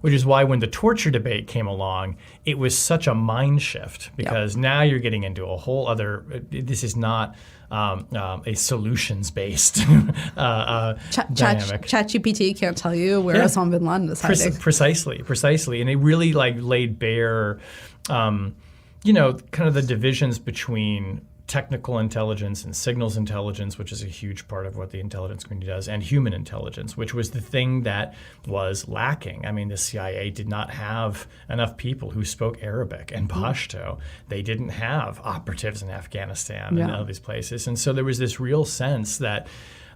Which is why when the torture debate came along, it was such a mind shift because now you're getting into a whole other, this is not a solutions-based dynamic. ChatGPT can't tell you where Osama bin Laden is hiding. Precisely. And it really like laid bare, kind of the divisions between technical intelligence and signals intelligence, which is a huge part of what the intelligence community does, and human intelligence, which was the thing that was lacking. I mean, the CIA did not have enough people who spoke Arabic and Pashto. They didn't have operatives in Afghanistan and all these places. And so there was this real sense that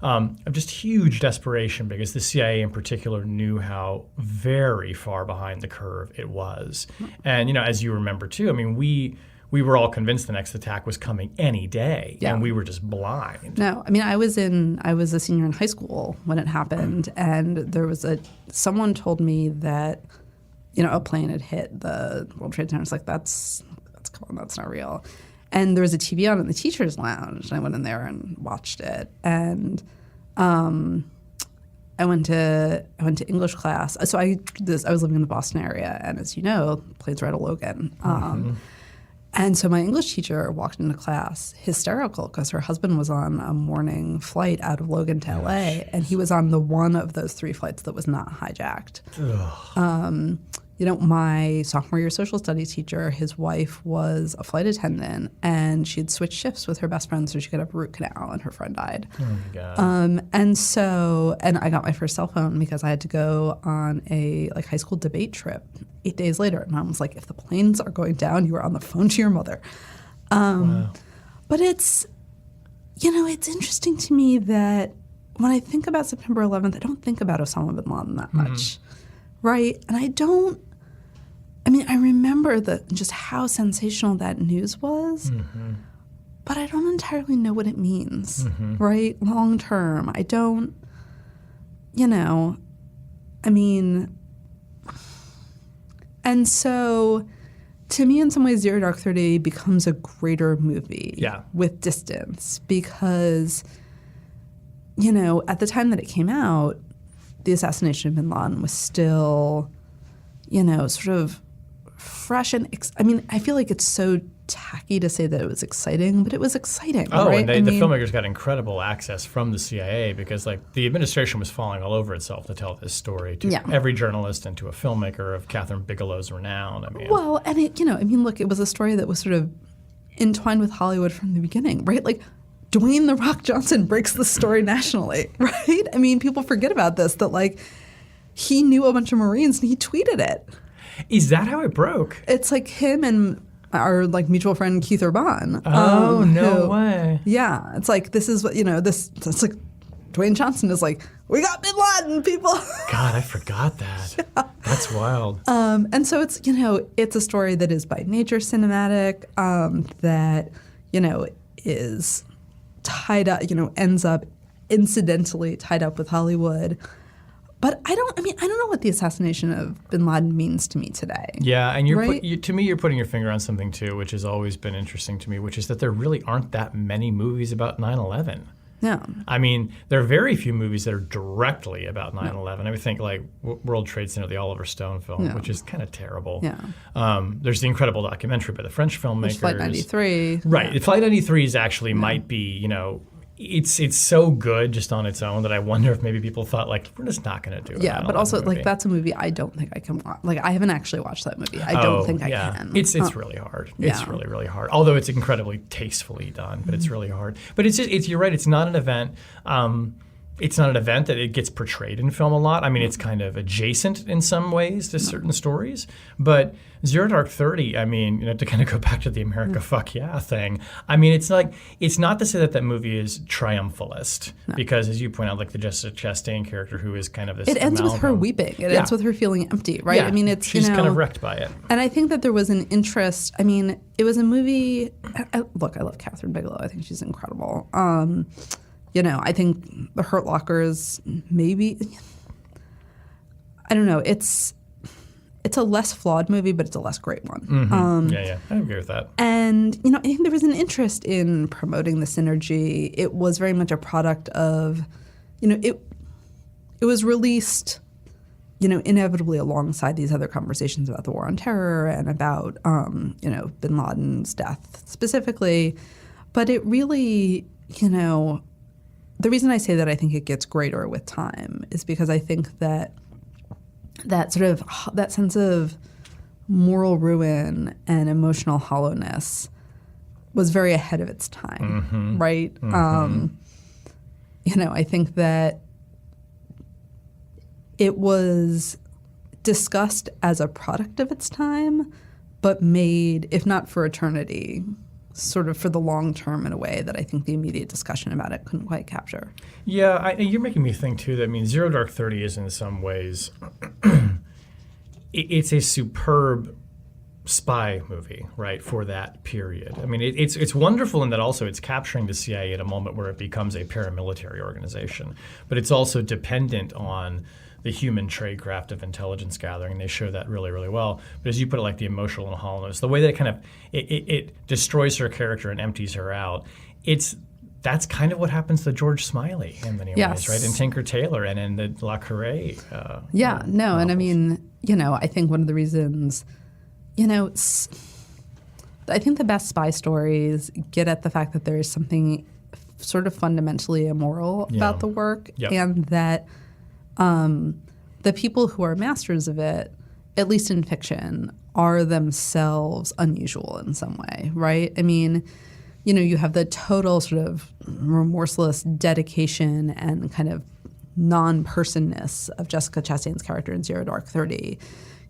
of just huge desperation because the CIA in particular knew how very far behind the curve it was. And, as you remember too, I mean, we were all convinced the next attack was coming any day, and we were just blind. No, I mean, I was a senior in high school when it happened, and there was someone told me that, a plane had hit the World Trade Center. It's like, that's cool, that's not real. And there was a TV on in the teacher's lounge, and I went in there and watched it. And I went to English class. So I was living in the Boston area, and as you know, planes were out of Logan. And so my English teacher walked into class hysterical because her husband was on a morning flight out of Logan to LA, and he was on the one of those 3 flights that was not hijacked. My sophomore year social studies teacher, his wife was a flight attendant, and she had switched shifts with her best friend so she could have a root canal, and her friend died. Oh my God. And I got my first cell phone because I had to go on a high school debate trip 8 days later. And Mom was like, if the planes are going down, you are on the phone to your mother. Wow. But it's interesting to me that when I think about September 11th, I don't think about Osama bin Laden that much, right? And I remember just how sensational that news was, but I don't entirely know what it means, right? Long term. I don't, and so to me, in some ways, Zero Dark 30 becomes a greater movie with distance because, at the time that it came out, the assassination of bin Laden was still, sort of fresh and I feel like it's so tacky to say that it was exciting, but it was exciting. Oh, right? and the filmmakers got incredible access from the CIA because the administration was falling all over itself to tell this story to every journalist and to a filmmaker of Catherine Bigelow's renown. Well, and look, it was a story that was sort of entwined with Hollywood from the beginning, right? Like Dwayne "The Rock" Johnson breaks the story nationally, right? I mean, people forget about this, that he knew a bunch of Marines and he tweeted it. Is that how it broke? It's like him and our mutual friend Keith Urban. Oh, no way. Yeah. It's like, this is what, it's like Dwayne Johnson is like, we got bin Laden, people. God, I forgot that. That's wild. And so it's, it's a story that is by nature cinematic, that, is tied up, ends up incidentally tied up with Hollywood. But I don't know what the assassination of bin Laden means to me today. Yeah, and to me, you're putting your finger on something too, which has always been interesting to me, which is that there really aren't that many movies about 9/11. No. I mean, there are very few movies that are directly about 9/11. I would think World Trade Center, the Oliver Stone film, which is kind of terrible. Yeah. There's the incredible documentary by the French filmmakers. There's Flight 93. Right. Yeah. Flight 93 is actually might be, it's so good just on its own that I wonder if maybe people thought we're just not going to do it. Yeah, but also movie. That's a movie I don't think I can watch. I haven't actually watched that movie. I don't think I can. It's really hard. It's really, really hard. Although it's incredibly tastefully done, but it's really hard. But it's you're right. It's not an event it's not an event that it gets portrayed in film a lot. I mean, it's kind of adjacent in some ways to certain stories. But Zero Dark 30, I mean, to kind of go back to the America fuck yeah thing, I mean, it's not to say that that movie is triumphalist, because as you point out, like the Jessica Chastain character, who is kind of this It ends with her amalgam. weeping. It ends with her feeling empty, right? Yeah. I mean, it's, she's kind of wrecked by it. And I think that there was an interest. I mean, it was a movie. Look, I love Catherine Bigelow. I think she's incredible. I think The Hurt Lockers, maybe, I don't know. It's a less flawed movie, but it's a less great one. I agree with that. And, I think there was an interest in promoting the synergy. It was very much a product of, it was released, inevitably alongside these other conversations about the war on terror and about, bin Laden's death specifically. But it really, the reason I say that I think it gets greater with time is because I think that that sense of moral ruin and emotional hollowness was very ahead of its time, right? I think that it was discussed as a product of its time, but made, if not for eternity, sort of for the long term in a way that I think the immediate discussion about it couldn't quite capture. Yeah, you're making me think too that, I mean, Zero Dark 30 is in some ways, it's a superb spy movie, right, for that period. I mean, it's wonderful in that also it's capturing the CIA at a moment where it becomes a paramilitary organization, but it's also dependent on the human tradecraft of intelligence gathering. They show that really, really well. But as you put it, like the emotional and hollowness, the way that it destroys her character and empties her out, that's kind of what happens to George Smiley in many ways, right? And Tinker Tailor and in the Le Carre. And I mean, I think one of the reasons, I think the best spy stories get at the fact that there is something sort of fundamentally immoral about the work, and that the people who are masters of it, at least in fiction, are themselves unusual in some way, right? I mean, you have the total sort of remorseless dedication and kind of non-personness of Jessica Chastain's character in Zero Dark 30.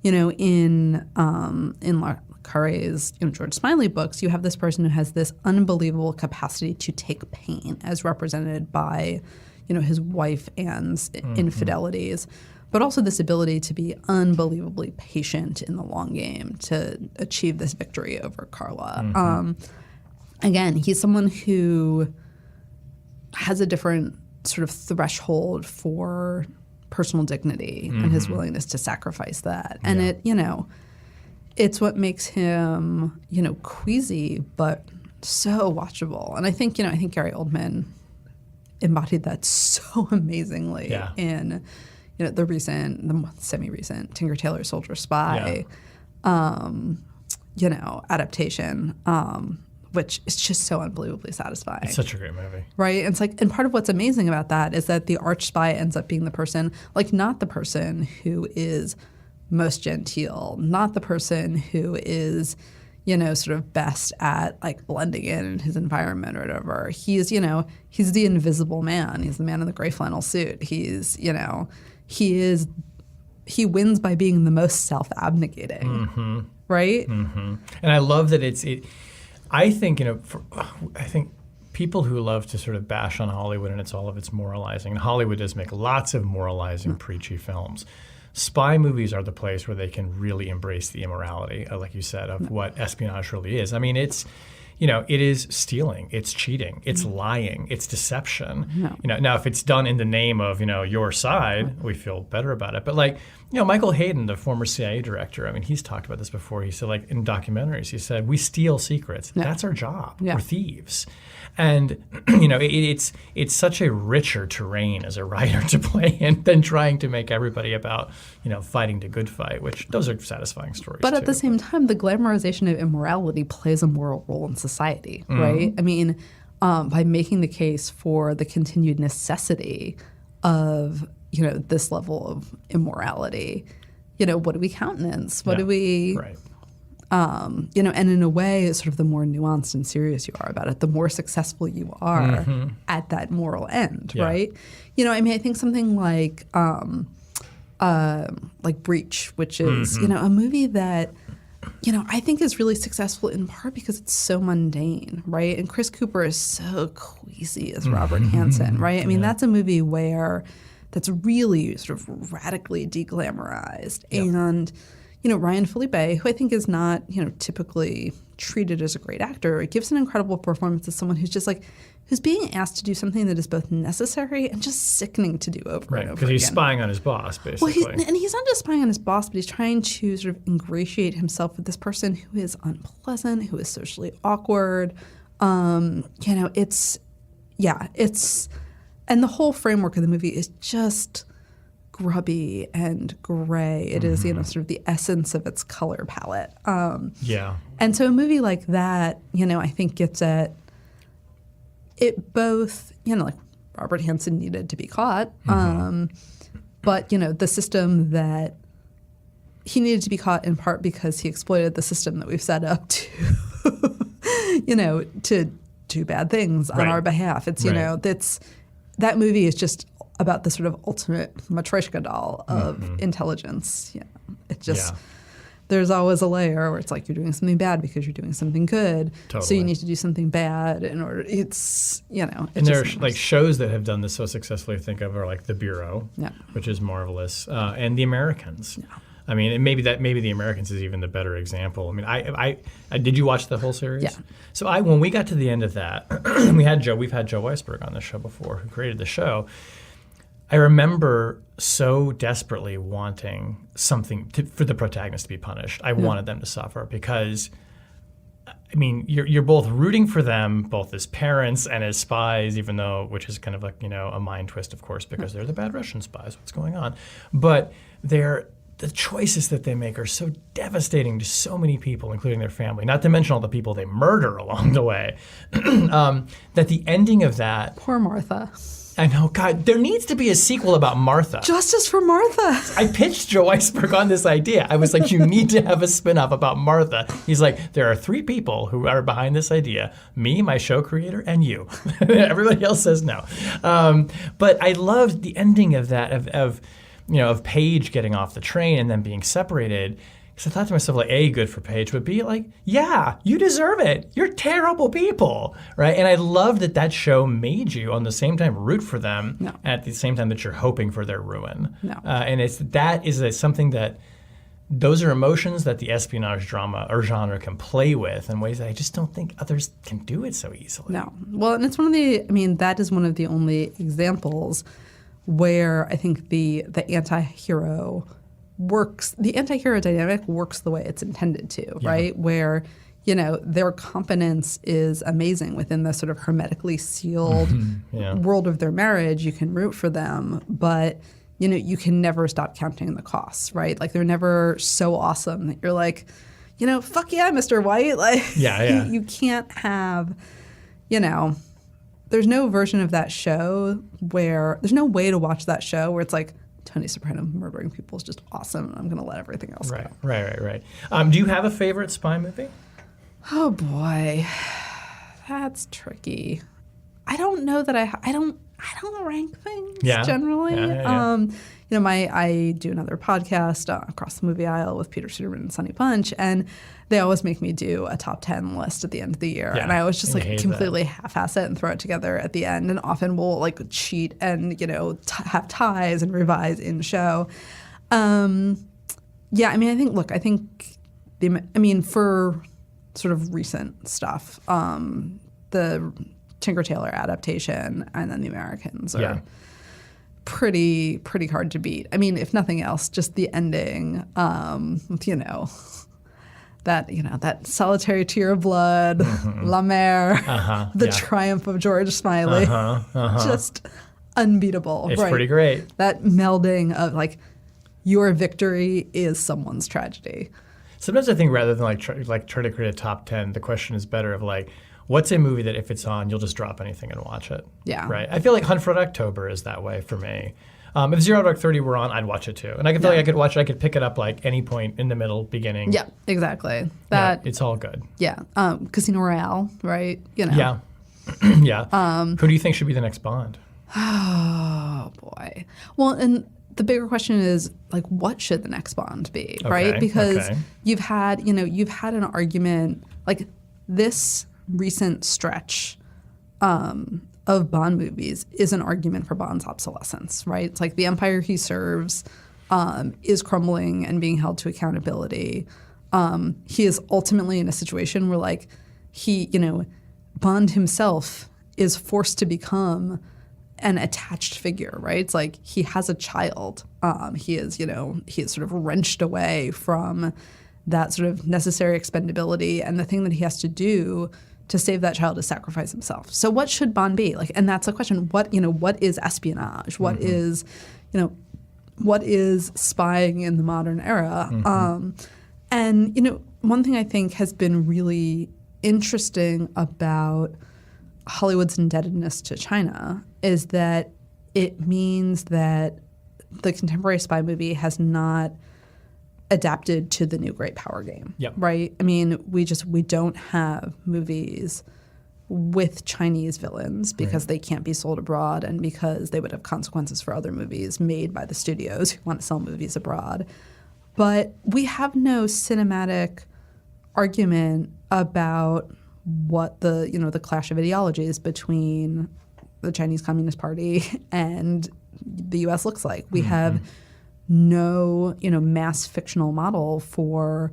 In Le Carre's George Smiley books, you have this person who has this unbelievable capacity to take pain, as represented by his wife Anne's infidelities, but also this ability to be unbelievably patient in the long game to achieve this victory over Carla. Again, he's someone who has a different sort of threshold for personal dignity and his willingness to sacrifice that. And it's what makes him, queasy, but so watchable. And I think Gary Oldman embodied that so amazingly in the semi-recent Tinker Tailor Soldier Spy adaptation, which is just so unbelievably satisfying. It's such a great movie. Right? And part of what's amazing about that is that the arch spy ends up being the person, like not the person who is most genteel, not the person who is sort of best at like blending in his environment or whatever. He's the invisible man. He's the man in the gray flannel suit. He wins by being the most self-abnegating, right? And I love that I think people who love to sort of bash on Hollywood and it's all of its moralizing, and Hollywood does make lots of moralizing, preachy films. Spy movies are the place where they can really embrace the immorality, like you said, of what espionage really is. I mean, it is stealing, it's cheating, it's lying, it's deception. Now if it's done in the name of your side, we feel better about it. But Michael Hayden, the former CIA director, I mean, he's talked about this before. He said, like in documentaries, he said, we steal secrets. That's our job. We're thieves. And it's such a richer terrain as a writer to play in than trying to make everybody about fighting the good fight, which those are satisfying stories. But at the same time, the glamorization of immorality plays a moral role in society, right? I mean, by making the case for the continued necessity of this level of immorality, what do we countenance? What do we? Right. You know, and in a way, sort of the more nuanced and serious you are about it, the more successful you are at that moral end, right? You know, I mean, I think something like Breach, which is, you know, a movie that, you know, I think is really successful in part because it's so mundane, right? And Chris Cooper is so queasy as Robert Hansen, right? I mean, that's a movie where that's really sort of radically deglamorized. And, you know, Ryan Philippe, who I think is not, you know, typically treated as a great actor, gives an incredible performance as someone who's just like, who's being asked to do something that is both necessary and just sickening to do over and over again. Because he's spying on his boss, basically. Well, and he's not just spying on his boss, but he's trying to sort of ingratiate himself with this person who is unpleasant, who is socially awkward. You know, and the whole framework of the movie is just grubby and gray. It is, you know, sort of the essence of its color palette. And so a movie like that, you know, I think gets at it both, you know, like Robert Hansen needed to be caught, but, you know, the system that he needed to be caught in part because he exploited the system that we've set up to, you know, to do bad things on our behalf. It's, you know, that movie is just about the sort of ultimate Matryoshka doll of intelligence. Yeah, it just there's always a layer where it's like you're doing something bad because you're doing something good. Totally. So you need to do something bad in order. It's, you know. And there are like shows that have done this so successfully. I think of are like The Bureau, which is marvelous, and The Americans. I mean, maybe The Americans is even the better example. I mean, I did you watch the whole series? Yeah. So when we got to the end of that, we've had Joe Weisberg on the show before, who created the show. I remember so desperately wanting something for the protagonist to be punished. I wanted them to suffer because, I mean, you're both rooting for them, both as parents and as spies, even though, which is kind of like, you know, a mind twist, of course, because they're the bad Russian spies. What's going on? But the choices that they make are so devastating to so many people, including their family, not to mention all the people they murder along the way, that the ending of that... Poor Martha. I know, God, there needs to be a sequel about Martha. Justice for Martha. I pitched Joe Weisberg on this idea. I was like, you need to have a spinoff about Martha. He's like, there are 3 people who are behind this idea. Me, my show creator, and you. Everybody else says no. But I loved the ending of that, of Paige getting off the train and then being separated. Because I thought to myself, like, A, good for Paige, but B, like, yeah, you deserve it. You're terrible people, right? And I love that show made you, on the same time, root for them at the same time that you're hoping for their ruin. And that is something that, those are emotions that the espionage drama or genre can play with in ways that I just don't think others can do it so easily. No. Well, and it's that is one of the only examples where I think the anti-hero works, the anti-hero dynamic works the way it's intended to, right? Where, you know, their competence is amazing within the sort of hermetically sealed world of their marriage. You can root for them, but, you know, you can never stop counting the costs, right? Like, they're never so awesome that you're like, you know, fuck yeah, Mr. White. Like, you can't have, you know, there's no version of that show where, there's no way to watch that show where it's like, Tony Soprano murdering people is just awesome, and I'm going to let everything else go. Right. Do you have a favorite spy movie? Oh boy, that's tricky. I don't know that I don't rank things generally. You know, I do another podcast, Across the Movie Aisle, with Peter Suderman and Sonny Punch, and they always make me do a top 10 list at the end of the year. And I always just like completely half-ass it and throw it together at the end. And often we'll like cheat and, you know, have ties and revise in show. I mean, I think for sort of recent stuff, the Tinker Tailor adaptation and then The Americans are pretty hard to beat. I mean, if nothing else, just the ending, that solitary tear of blood, La Mer, the triumph of George Smiley, just unbeatable. It's pretty great. That melding of like, your victory is someone's tragedy. Sometimes I think rather than try to create a top 10, the question is better of like, what's a movie that if it's on, you'll just drop anything and watch it? Yeah. Right? I feel like Hunt for Red October is that way for me. If 0 Dark 30 were on, I'd watch it too. And I feel like I could watch it. I could pick it up like any point in the middle, beginning. Yeah, exactly. It's all good. Yeah. Casino Royale, right? You know. Yeah. Yeah. Who do you think should be the next Bond? Oh boy. Well, and the bigger question is like, what should the next Bond be, right? Because you've had an argument like this recent stretch of Bond movies is an argument for Bond's obsolescence, right? It's like the empire he serves is crumbling and being held to accountability. He is ultimately in a situation where like Bond himself is forced to become an attached figure, right? It's like he has a child. He is sort of wrenched away from that sort of necessary expendability, and the thing that he has to do to save that child is sacrifice himself. So what should Bond be? Like, and that's the question. What is espionage? What is spying in the modern era? And one thing I think has been really interesting about Hollywood's indebtedness to China is that it means that the contemporary spy movie has not adapted to the new great power game, right? I mean, we don't have movies with Chinese villains because they can't be sold abroad and because they would have consequences for other movies made by the studios who want to sell movies abroad. But we have no cinematic argument about what the clash of ideologies between the Chinese Communist Party and the U.S. looks like. We have no, mass fictional model for,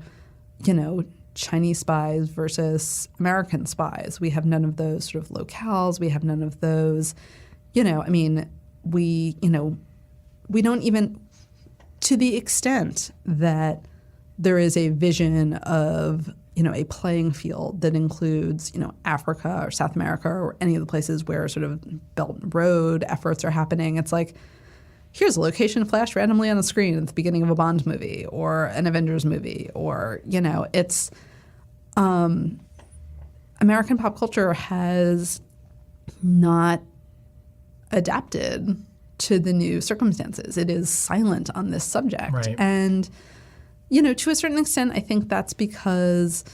Chinese spies versus American spies. We have none of those sort of locales. We have none of those, we don't even, to the extent that there is a vision of, a playing field that includes, Africa or South America or any of the places where sort of Belt and Road efforts are happening. It's like, here's a location flashed randomly on the screen at the beginning of a Bond movie or an Avengers movie, or, it's American pop culture has not adapted to the new circumstances. It is silent on this subject. Right. And, to a certain extent, I think that's because,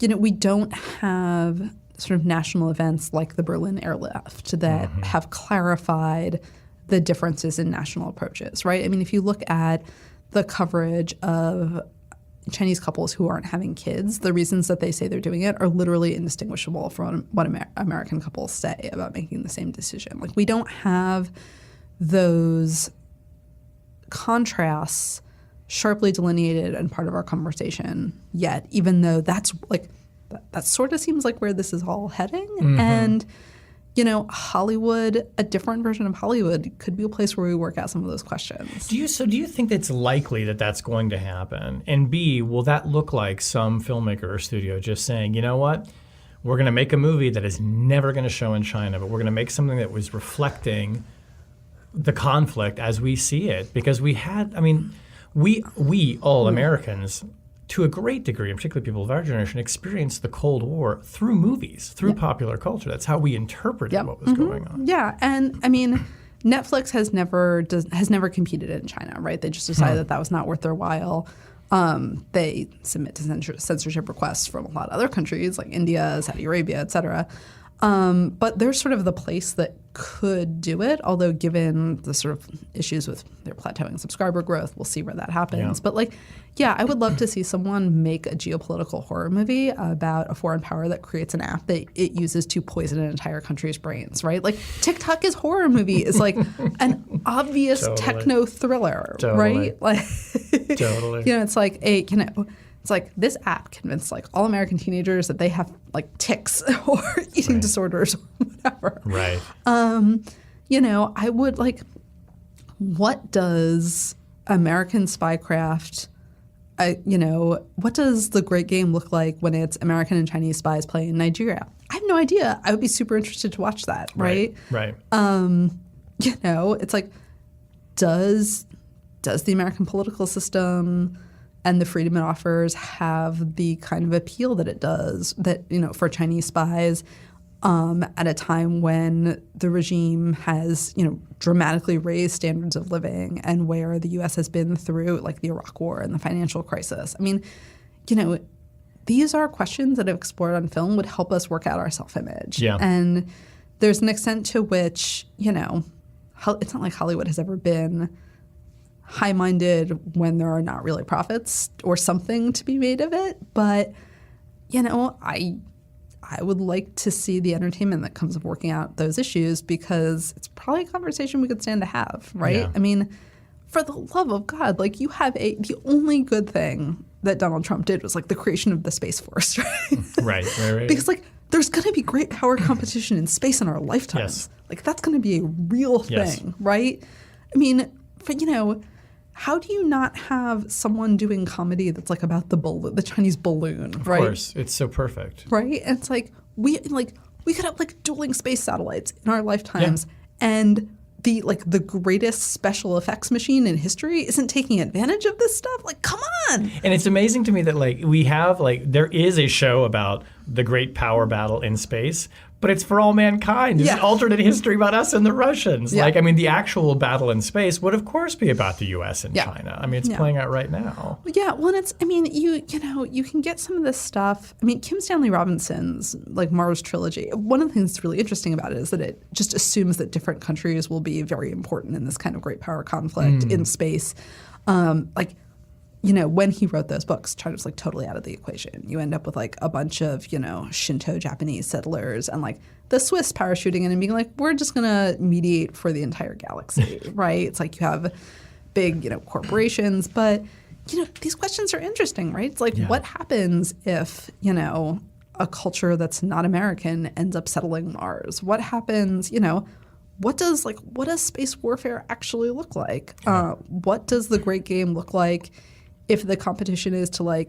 we don't have sort of national events like the Berlin Airlift that have clarified the differences in national approaches, right? I mean, if you look at the coverage of Chinese couples who aren't having kids, the reasons that they say they're doing it are literally indistinguishable from what American couples say about making the same decision. Like, we don't have those contrasts sharply delineated and part of our conversation yet, even though that sort of seems like where this is all heading. And Hollywood, a different version of Hollywood, could be a place where we work out some of those questions. Do you think it's likely that that's going to happen? And B, will that look like some filmmaker or studio just saying, you know what, we're going to make a movie that is never going to show in China, but we're going to make something that was reflecting the conflict as we see it? Because we all Americans, to a great degree, and particularly people of our generation, experienced the Cold War through movies, through popular culture. That's how we interpreted what was going on. Yeah, and I mean, Netflix has never competed in China, right? They just decided that was not worth their while. They submit to censorship requests from a lot of other countries like India, Saudi Arabia, et cetera. But they're sort of the place that could do it, although given the sort of issues with their plateauing subscriber growth, we'll see where that happens. But I would love to see someone make a geopolitical horror movie about a foreign power that creates an app that it uses to poison an entire country's brains, right? Like, TikTok is horror movie is like an obvious techno thriller, right? Like, it's like it's like this app convinced like all American teenagers that they have like tics or eating disorders or whatever. Right. I would like, what does American spycraft, what does the Great Game look like when it's American and Chinese spies playing in Nigeria? I have no idea. I would be super interested to watch that, right? Right. It's like, does the American political system and the freedom it offers have the kind of appeal that it does, that, for Chinese spies? at a time when the regime has, dramatically raised standards of living and where the U.S. has been through like the Iraq War and the financial crisis. I mean, these are questions that, if explored on film, would help us work out our self-image. Yeah. And there's an extent to which, it's not like Hollywood has ever been high-minded when there are not really profits or something to be made of it. But, I would like to see the entertainment that comes of working out those issues, because it's probably a conversation we could stand to have, right? Yeah. I mean, for the love of God, like you have the only good thing that Donald Trump did was like the creation of the Space Force, right? Right. Because like there's going to be great power competition in space in our lifetimes. Yes. Like that's going to be a real thing, right? I mean, how do you not have someone doing comedy that's like about the Chinese balloon, right? Of course, it's so perfect, right? And it's like we could have like dueling space satellites in our lifetimes, and the greatest special effects machine in history isn't taking advantage of this stuff. Like, come on! And it's amazing to me that we have there is a show about the great power battle in space, but it's for all mankind. It's an alternate history about us and the Russians. Yeah. The actual battle in space would, of course, be about the U.S. and China. I mean, it's playing out right now. Yeah, well, and you can get some of this stuff. I mean, Kim Stanley Robinson's Mars trilogy. One of the things that's really interesting about it is that it just assumes that different countries will be very important in this kind of great power conflict in space. When he wrote those books, China's totally out of the equation. You end up with a bunch of, Shinto Japanese settlers and the Swiss parachuting in and being we're just going to mediate for the entire galaxy, right? It's you have big, corporations, but, these questions are interesting, right? It's what happens if, a culture that's not American ends up settling Mars? What happens, what does space warfare actually look like? What does the great game look like if the competition is to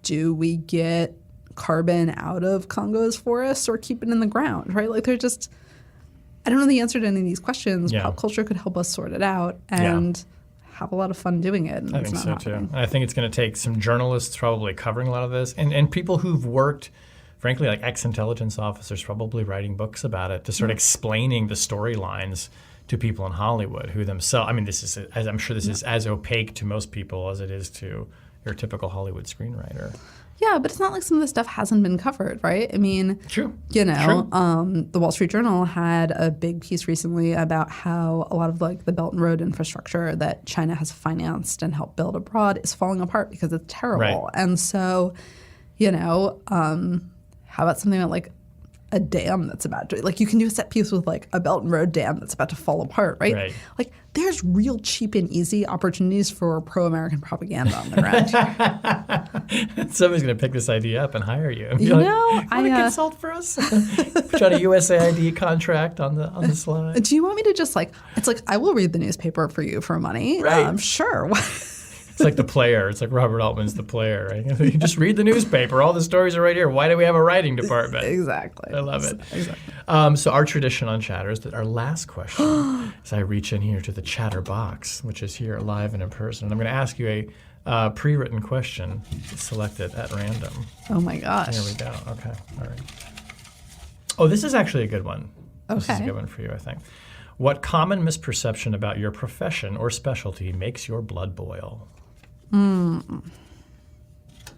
do we get carbon out of Congo's forests or keep it in the ground, right? They're just, I don't know the answer to any of these questions. Yeah. Pop culture could help us sort it out and have a lot of fun doing it. And I think so too. And I think it's going to take some journalists probably covering a lot of this and people who've worked, frankly, ex-intelligence officers probably writing books about it to start explaining the storylines to people in Hollywood who themselves, I'm sure this is as opaque to most people as it is to your typical Hollywood screenwriter. Yeah, but it's not like some of this stuff hasn't been covered, right? I mean, True. The Wall Street Journal had a big piece recently about how a lot of the Belt and Road infrastructure that China has financed and helped build abroad is falling apart because it's terrible. Right. And so, how about something about a dam that's about to, you can do a set piece with a Belt and Road dam that's about to fall apart, right? There's real cheap and easy opportunities for pro-American propaganda on the ground. Somebody's going to pick this idea up and hire you. I consult for us? Put you on a USAID contract on the slide. Do you want me to just I will read the newspaper for you for money? Right. Sure. It's like The Player. It's like Robert Altman's The Player, right? You just read the newspaper. All the stories are right here. Why do we have a writing department? Exactly. I love it. Exactly. So our tradition on Chatter is that our last question is I reach in here to the Chatter box, which is here live and in person. And I'm going to ask you a pre-written question selected at random. Oh, my gosh. There we go. Okay. All right. Oh, this is actually a good one. Okay. This is a good one for you, I think. What common misperception about your profession or specialty makes your blood boil?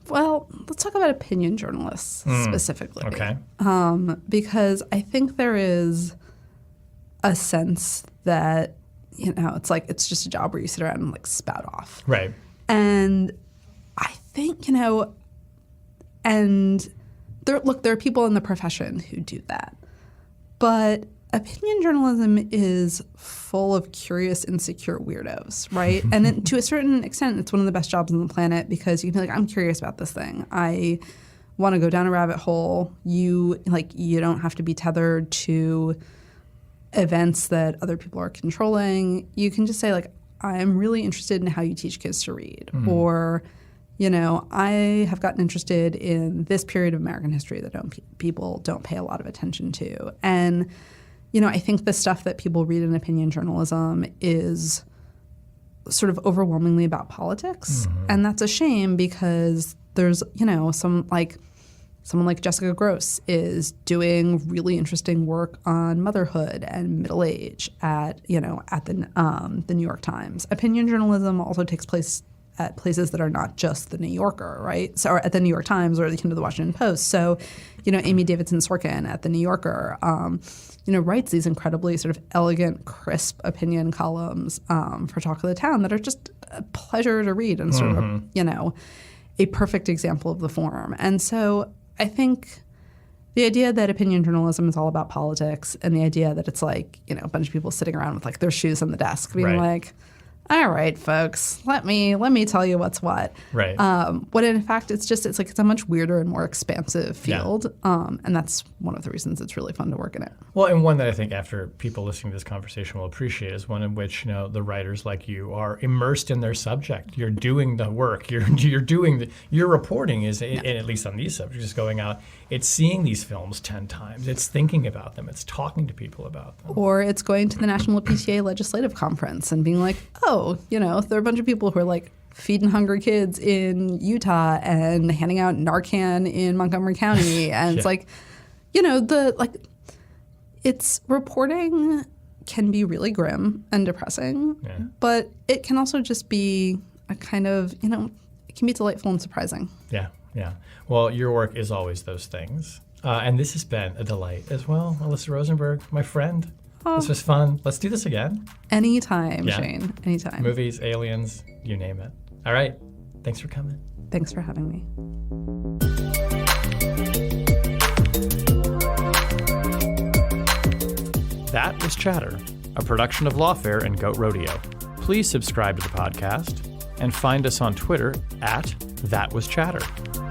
Well, let's talk about opinion journalists specifically. Okay. Because I think there is a sense that, it's just a job where you sit around and spout off. Right. And I think, and there are people in the profession who do that. But opinion journalism is full of curious, insecure weirdos, right? And to a certain extent, it's one of the best jobs on the planet because you can be I'm curious about this thing. I want to go down a rabbit hole. You don't have to be tethered to events that other people are controlling. You can just say I'm really interested in how you teach kids to read, or I have gotten interested in this period of American history that people don't pay a lot of attention to. And I think the stuff that people read in opinion journalism is sort of overwhelmingly about politics. And that's a shame because there's, some someone like Jessica Gross is doing really interesting work on motherhood and middle age at the New York Times. Opinion journalism also takes place at places that are not just the New Yorker, right? So, or at the New York Times or the Washington Post. So, Amy Davidson Sorkin at the New Yorker, writes these incredibly sort of elegant, crisp opinion columns for Talk of the Town that are just a pleasure to read and sort of, a perfect example of the form. And so I think the idea that opinion journalism is all about politics and the idea that it's like, a bunch of people sitting around with like their shoes on the desk being like, all right, folks, let me tell you what's what. Right. When in fact it's a much weirder and more expansive field. Yeah. And that's one of the reasons it's really fun to work in it. Well, and one that I think after people listening to this conversation will appreciate is one in which, the writers like you are immersed in their subject. You're doing the work. Your reporting is, and at least on these subjects, is going out. It's seeing these films 10 times. It's thinking about them. It's talking to people about them. Or it's going to the National PTA Legislative Conference and being like, there are a bunch of people who are like feeding hungry kids in Utah and handing out Narcan in Montgomery County. And it's like, it's reporting can be really grim and depressing, but it can also just be a kind of, it can be delightful and surprising. Yeah. Yeah. Well, your work is always those things. And this has been a delight as well. Alyssa Rosenberg, my friend. This was fun. Let's do this again. Anytime, Shane. Anytime. Movies, aliens, you name it. All right. Thanks for coming. Thanks for having me. That was Chatter, a production of Lawfare and Goat Rodeo. Please subscribe to the podcast and find us on Twitter @ThatWasChatter.